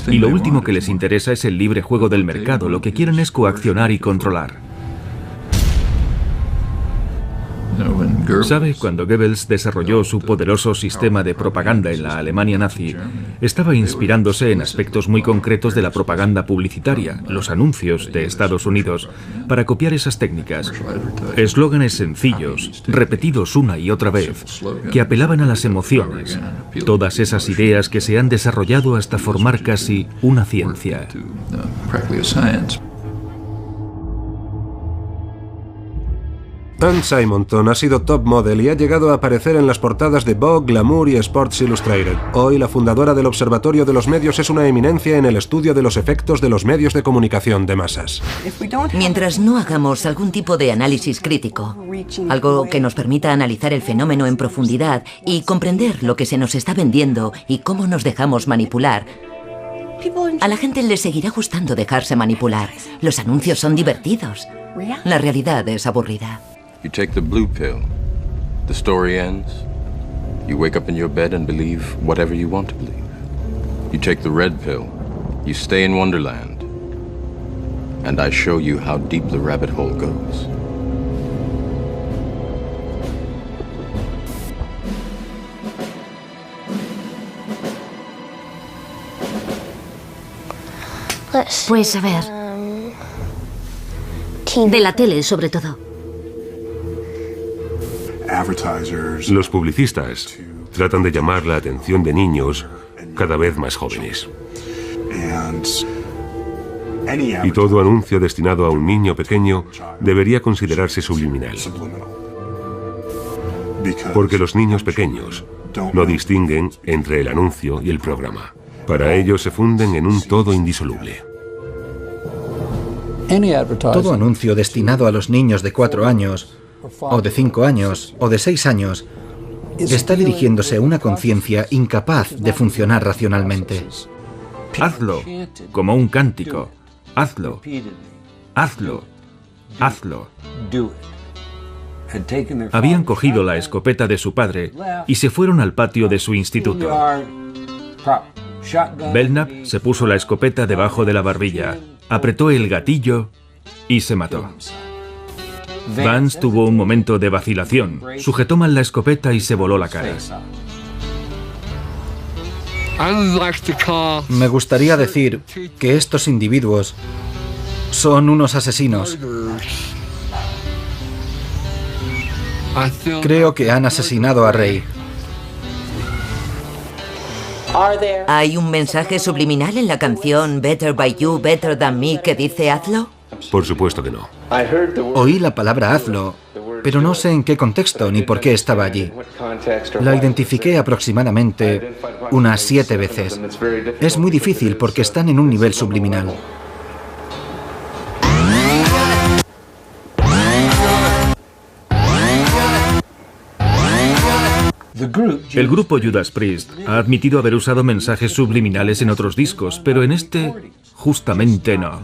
Y lo último que les interesa es el libre juego del mercado. Lo que quieren es coaccionar y controlar. ¿Sabe? Cuando Goebbels desarrolló su poderoso sistema de propaganda en la Alemania nazi, estaba inspirándose en aspectos muy concretos de la propaganda publicitaria, los anuncios de Estados Unidos, para copiar esas técnicas. Eslóganes sencillos, repetidos una y otra vez, que apelaban a las emociones. Todas esas ideas que se han desarrollado hasta formar casi una ciencia. Anne Simonton ha sido top model y ha llegado a aparecer en las portadas de Vogue, Glamour y Sports Illustrated. Hoy, la fundadora del Observatorio de los Medios es una eminencia en el estudio de los efectos de los medios de comunicación de masas. Mientras no hagamos algún tipo de análisis crítico, algo que nos permita analizar el fenómeno en profundidad y comprender lo que se nos está vendiendo y cómo nos dejamos manipular, a la gente le seguirá gustando dejarse manipular. Los anuncios son divertidos. La realidad es aburrida. You take the blue pill, the story ends. You wake up in your bed and believe whatever you want to believe. You take the red pill, you stay in Wonderland, and I show you how deep the rabbit hole goes. Pues a ver, de la tele sobre todo. Los publicistas tratan de llamar la atención de niños cada vez más jóvenes. Y todo anuncio destinado a un niño pequeño debería considerarse subliminal. Porque los niños pequeños no distinguen entre el anuncio y el programa. Para ellos se funden en un todo indisoluble. Todo anuncio destinado a los niños de 4 años, o de 5 años, o de 6 años, está dirigiéndose a una conciencia incapaz de funcionar racionalmente. Hazlo, como un cántico. Hazlo. Hazlo. Hazlo. Habían cogido la escopeta de su padre y se fueron al patio de su instituto. Belknap se puso la escopeta debajo de la barbilla, apretó el gatillo y se mató. Vance tuvo un momento de vacilación, sujetó mal la escopeta y se voló la cara. Me gustaría decir que estos individuos son unos asesinos. Creo que han asesinado a Ray. ¿Hay un mensaje subliminal en la canción Better by You, Better Than Me que dice hazlo? Por supuesto que no. Oí la palabra hazlo, pero no sé en qué contexto ni por qué estaba allí. La identifiqué aproximadamente unas 7 veces. Es muy difícil porque están en un nivel subliminal. El grupo Judas Priest ha admitido haber usado mensajes subliminales en otros discos, pero en este, justamente no.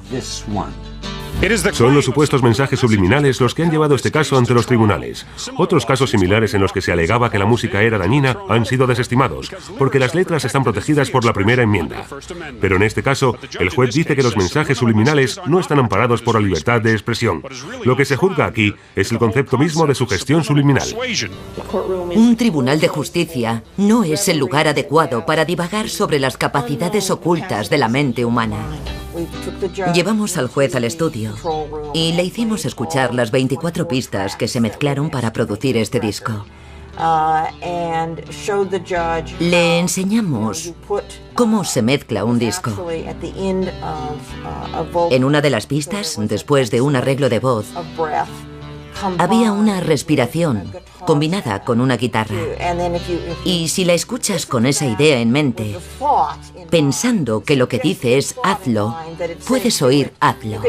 Son los supuestos mensajes subliminales los que han llevado este caso ante los tribunales. Otros casos similares en los que se alegaba que la música era dañina han sido desestimados, porque las letras están protegidas por la primera enmienda. Pero en este caso, el juez dice que los mensajes subliminales no están amparados por la libertad de expresión. Lo que se juzga aquí es el concepto mismo de sugestión subliminal. Un tribunal de justicia no es el lugar adecuado para divagar sobre las capacidades ocultas de la mente humana. Llevamos al juez al estudio y le hicimos escuchar las 24 pistas que se mezclaron para producir este disco. Le enseñamos cómo se mezcla un disco. En una de las pistas, después de un arreglo de voz, había una respiración combinada con una guitarra. Y si la escuchas con esa idea en mente, pensando que lo que dice es hazlo, puedes oír hazlo.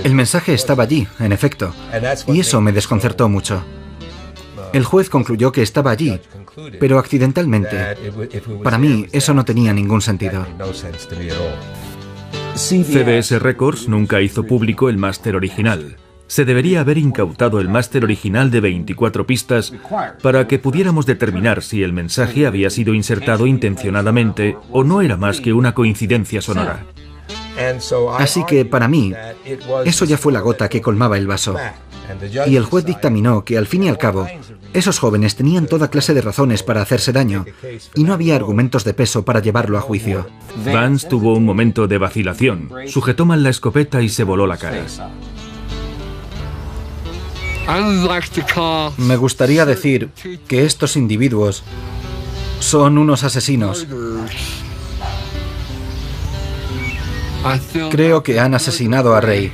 El mensaje estaba allí, en efecto, y eso me desconcertó mucho. El juez concluyó que estaba allí, pero accidentalmente. Para mí, eso no tenía ningún sentido. CBS Records nunca hizo público el máster original. Se debería haber incautado el máster original de 24 pistas para que pudiéramos determinar si el mensaje había sido insertado intencionadamente o no era más que una coincidencia sonora. Así que, para mí, eso ya fue la gota que colmaba el vaso. Y el juez dictaminó que, al fin y al cabo, esos jóvenes tenían toda clase de razones para hacerse daño y no había argumentos de peso para llevarlo a juicio. Vance tuvo un momento de vacilación, sujetó mal la escopeta y se voló la cara. Me gustaría decir que estos individuos son unos asesinos. Creo que han asesinado a Ray.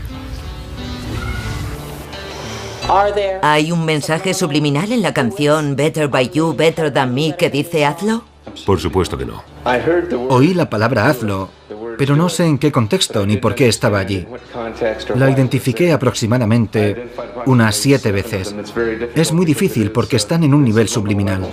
¿Hay un mensaje subliminal en la canción Better by You, Better Than Me que dice hazlo? Por supuesto que no. Oí la palabra hazlo, pero no sé en qué contexto ni por qué estaba allí. La identifiqué aproximadamente unas 7 veces. Es muy difícil porque están en un nivel subliminal.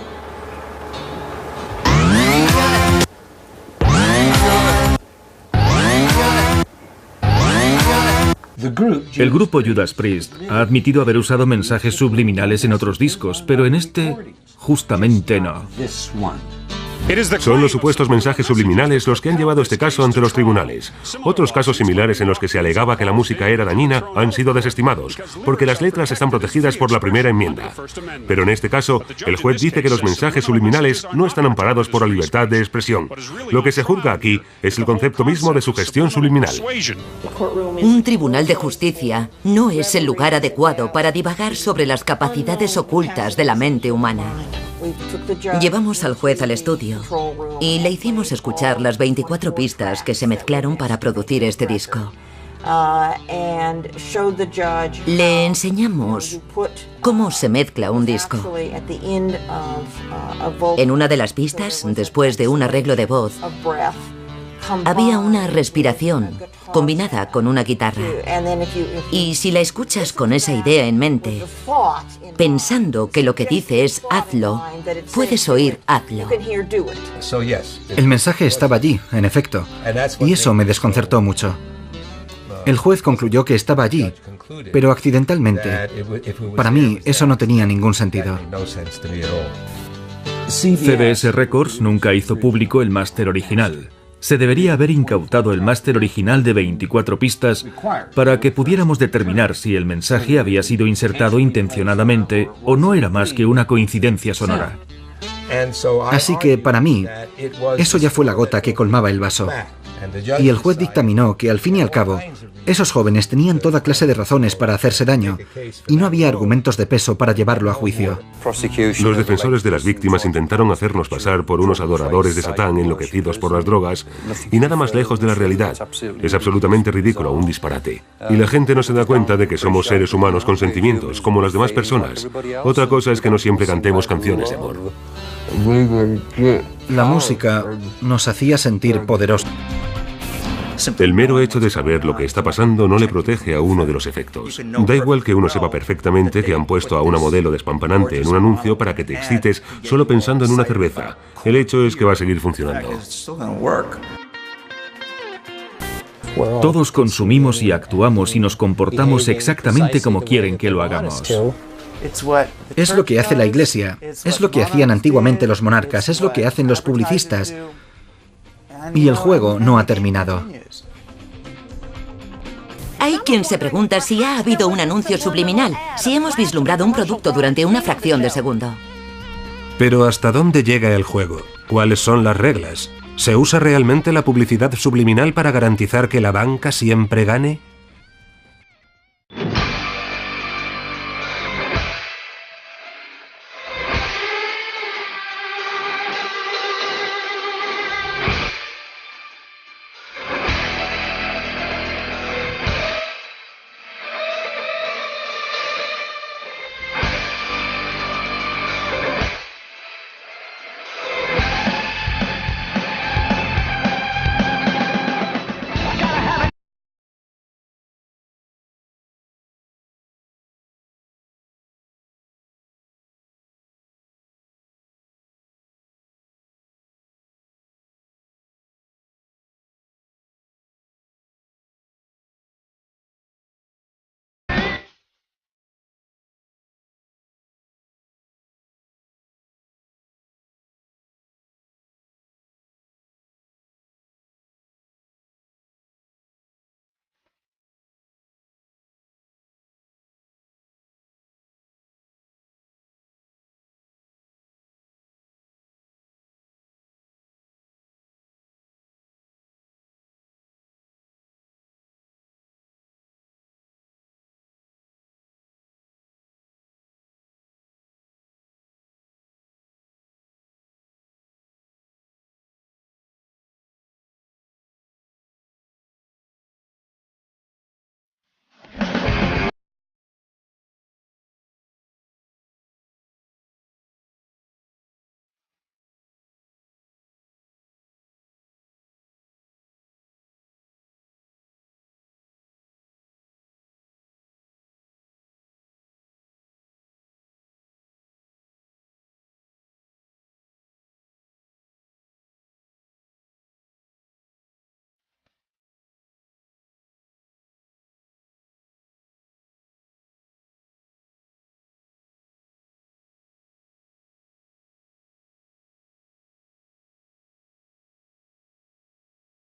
El grupo Judas Priest ha admitido haber usado mensajes subliminales en otros discos, pero en este, justamente no. Son los supuestos mensajes subliminales los que han llevado este caso ante los tribunales. Otros casos similares en los que se alegaba que la música era dañina han sido desestimados, porque las letras están protegidas por la primera enmienda. Pero en este caso, el juez dice que los mensajes subliminales no están amparados por la libertad de expresión. Lo que se juzga aquí es el concepto mismo de sugestión subliminal. Un tribunal de justicia no es el lugar adecuado para divagar sobre las capacidades ocultas de la mente humana. Llevamos al juez al estudio y le hicimos escuchar las 24 pistas que se mezclaron para producir este disco. Le enseñamos cómo se mezcla un disco. En una de las pistas, después de un arreglo de voz, había una respiración combinada con una guitarra. Y si la escuchas con esa idea en mente, pensando que lo que dice es hazlo, puedes oír hazlo. El mensaje estaba allí, en efecto, y eso me desconcertó mucho. El juez concluyó que estaba allí, pero accidentalmente. Para mí, eso no tenía ningún sentido. CBS Records nunca hizo público el máster original. Se debería haber incautado el máster original de 24 pistas para que pudiéramos determinar si el mensaje había sido insertado intencionadamente o no era más que una coincidencia sonora. Así que, para mí, eso ya fue la gota que colmaba el vaso. Y el juez dictaminó que, al fin y al cabo, esos jóvenes tenían toda clase de razones para hacerse daño y no había argumentos de peso para llevarlo a juicio. Los defensores de las víctimas intentaron hacernos pasar por unos adoradores de Satán enloquecidos por las drogas y nada más lejos de la realidad. Es absolutamente ridículo, un disparate. Y la gente no se da cuenta de que somos seres humanos con sentimientos, como las demás personas. Otra cosa es que no siempre cantemos canciones de amor. La música nos hacía sentir poderosos. El mero hecho de saber lo que está pasando no le protege a uno de los efectos. Da igual que uno sepa perfectamente que han puesto a una modelo despampanante en un anuncio para que te excites solo pensando en una cerveza. El hecho es que va a seguir funcionando. Todos consumimos y actuamos y nos comportamos exactamente como quieren que lo hagamos. Es lo que hace la Iglesia, es lo que hacían antiguamente los monarcas, es lo que hacen los publicistas. Y el juego no ha terminado. Hay quien se pregunta si ha habido un anuncio subliminal, si hemos vislumbrado un producto durante una fracción de segundo. Pero ¿hasta dónde llega el juego? ¿Cuáles son las reglas? ¿Se usa realmente la publicidad subliminal para garantizar que la banca siempre gane?